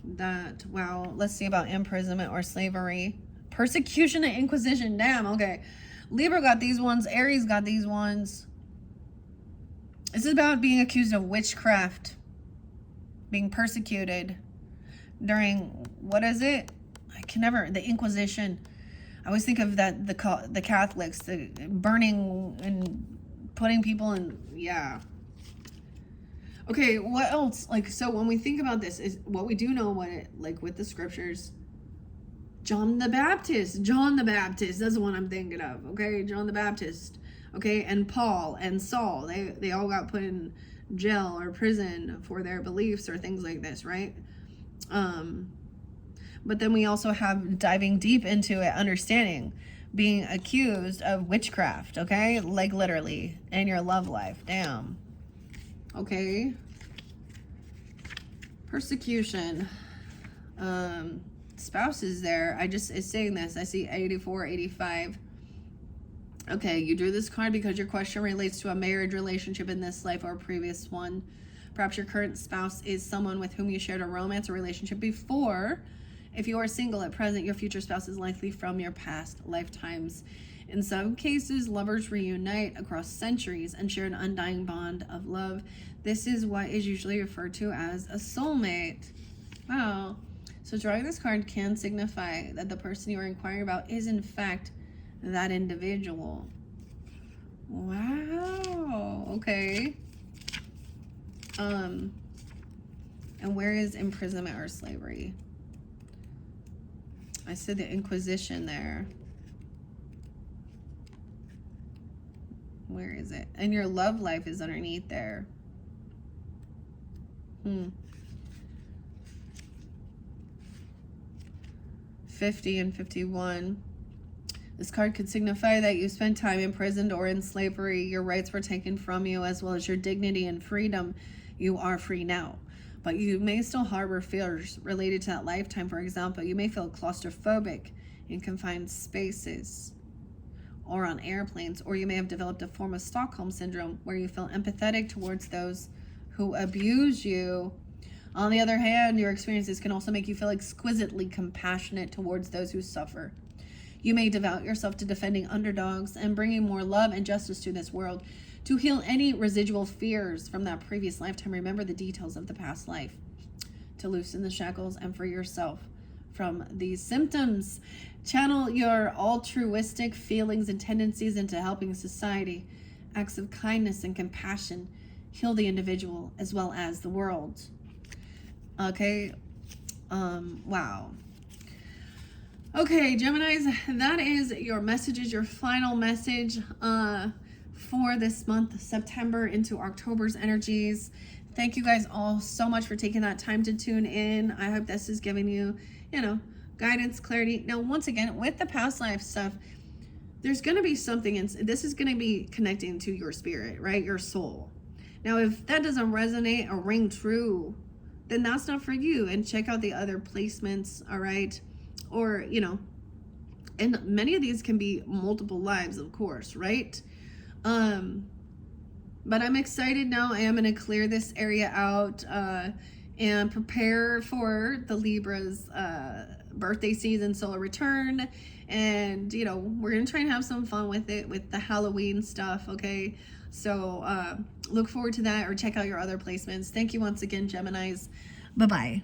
That, wow. Let's see about imprisonment or slavery, persecution and inquisition. Damn. Okay, Libra got these ones, Aries got these ones. This is about being accused of witchcraft, being persecuted during, what is it? I can never, the Inquisition. I always think of that, the Catholics, the burning and putting people in, yeah. Okay, what else? Like, so when we think about this, is what we do know, what it, like with the scriptures, John the Baptist, that's the one I'm thinking of, okay? John the Baptist, okay? And Paul and Saul, they all got put in jail or prison for their beliefs or things like this, right? But then we also have diving deep into it, understanding, being accused of witchcraft, okay? Like literally, in your love life. Damn. Okay. Persecution. Spouses there. It's saying this. I see 84, 85. Okay, you drew this card because your question relates to a marriage relationship in this life or a previous one. Perhaps your current spouse is someone with whom you shared a romance or relationship before. If you are single at present, your future spouse is likely from your past lifetimes. In some cases, lovers reunite across centuries and share an undying bond of love. This is what is usually referred to as a soulmate. Wow. So drawing this card can signify that the person you are inquiring about is in fact that individual. Wow. Okay. And where is imprisonment or slavery? I said the Inquisition there. Where is it? And your love life is underneath there. 50 and 51. This card could signify that you spent time imprisoned or in slavery. Your rights were taken from you, as well as your dignity and freedom. You are free now, but you may still harbor fears related to that lifetime. For example, you may feel claustrophobic in confined spaces or on airplanes, or you may have developed a form of Stockholm syndrome where you feel empathetic towards those who abuse you. On the other hand, your experiences can also make you feel exquisitely compassionate towards those who suffer. You may devote yourself to defending underdogs and bringing more love and justice to this world. To heal any residual fears from that previous lifetime, remember the details of the past life. To loosen the shackles and free yourself from these symptoms. Channel your altruistic feelings and tendencies into helping society. Acts of kindness and compassion heal the individual as well as the world. Okay. Wow. Okay, Geminis, that is your messages, your final message for this month, September into October's energies. Thank you guys all so much for taking that time to tune in. I hope this is giving you, guidance, clarity. Now, once again, with the past life stuff, there's going to be something, this is going to be connecting to your spirit, right? Your soul. Now, if that doesn't resonate or ring true, then that's not for you. And check out the other placements, all right? Or, and many of these can be multiple lives, of course, right? But I'm excited now. I am going to clear this area out and prepare for the Libra's birthday season solar return. And, we're going to try and have some fun with it, with the Halloween stuff, okay? So look forward to that, or check out your other placements. Thank you once again, Geminis. Bye-bye.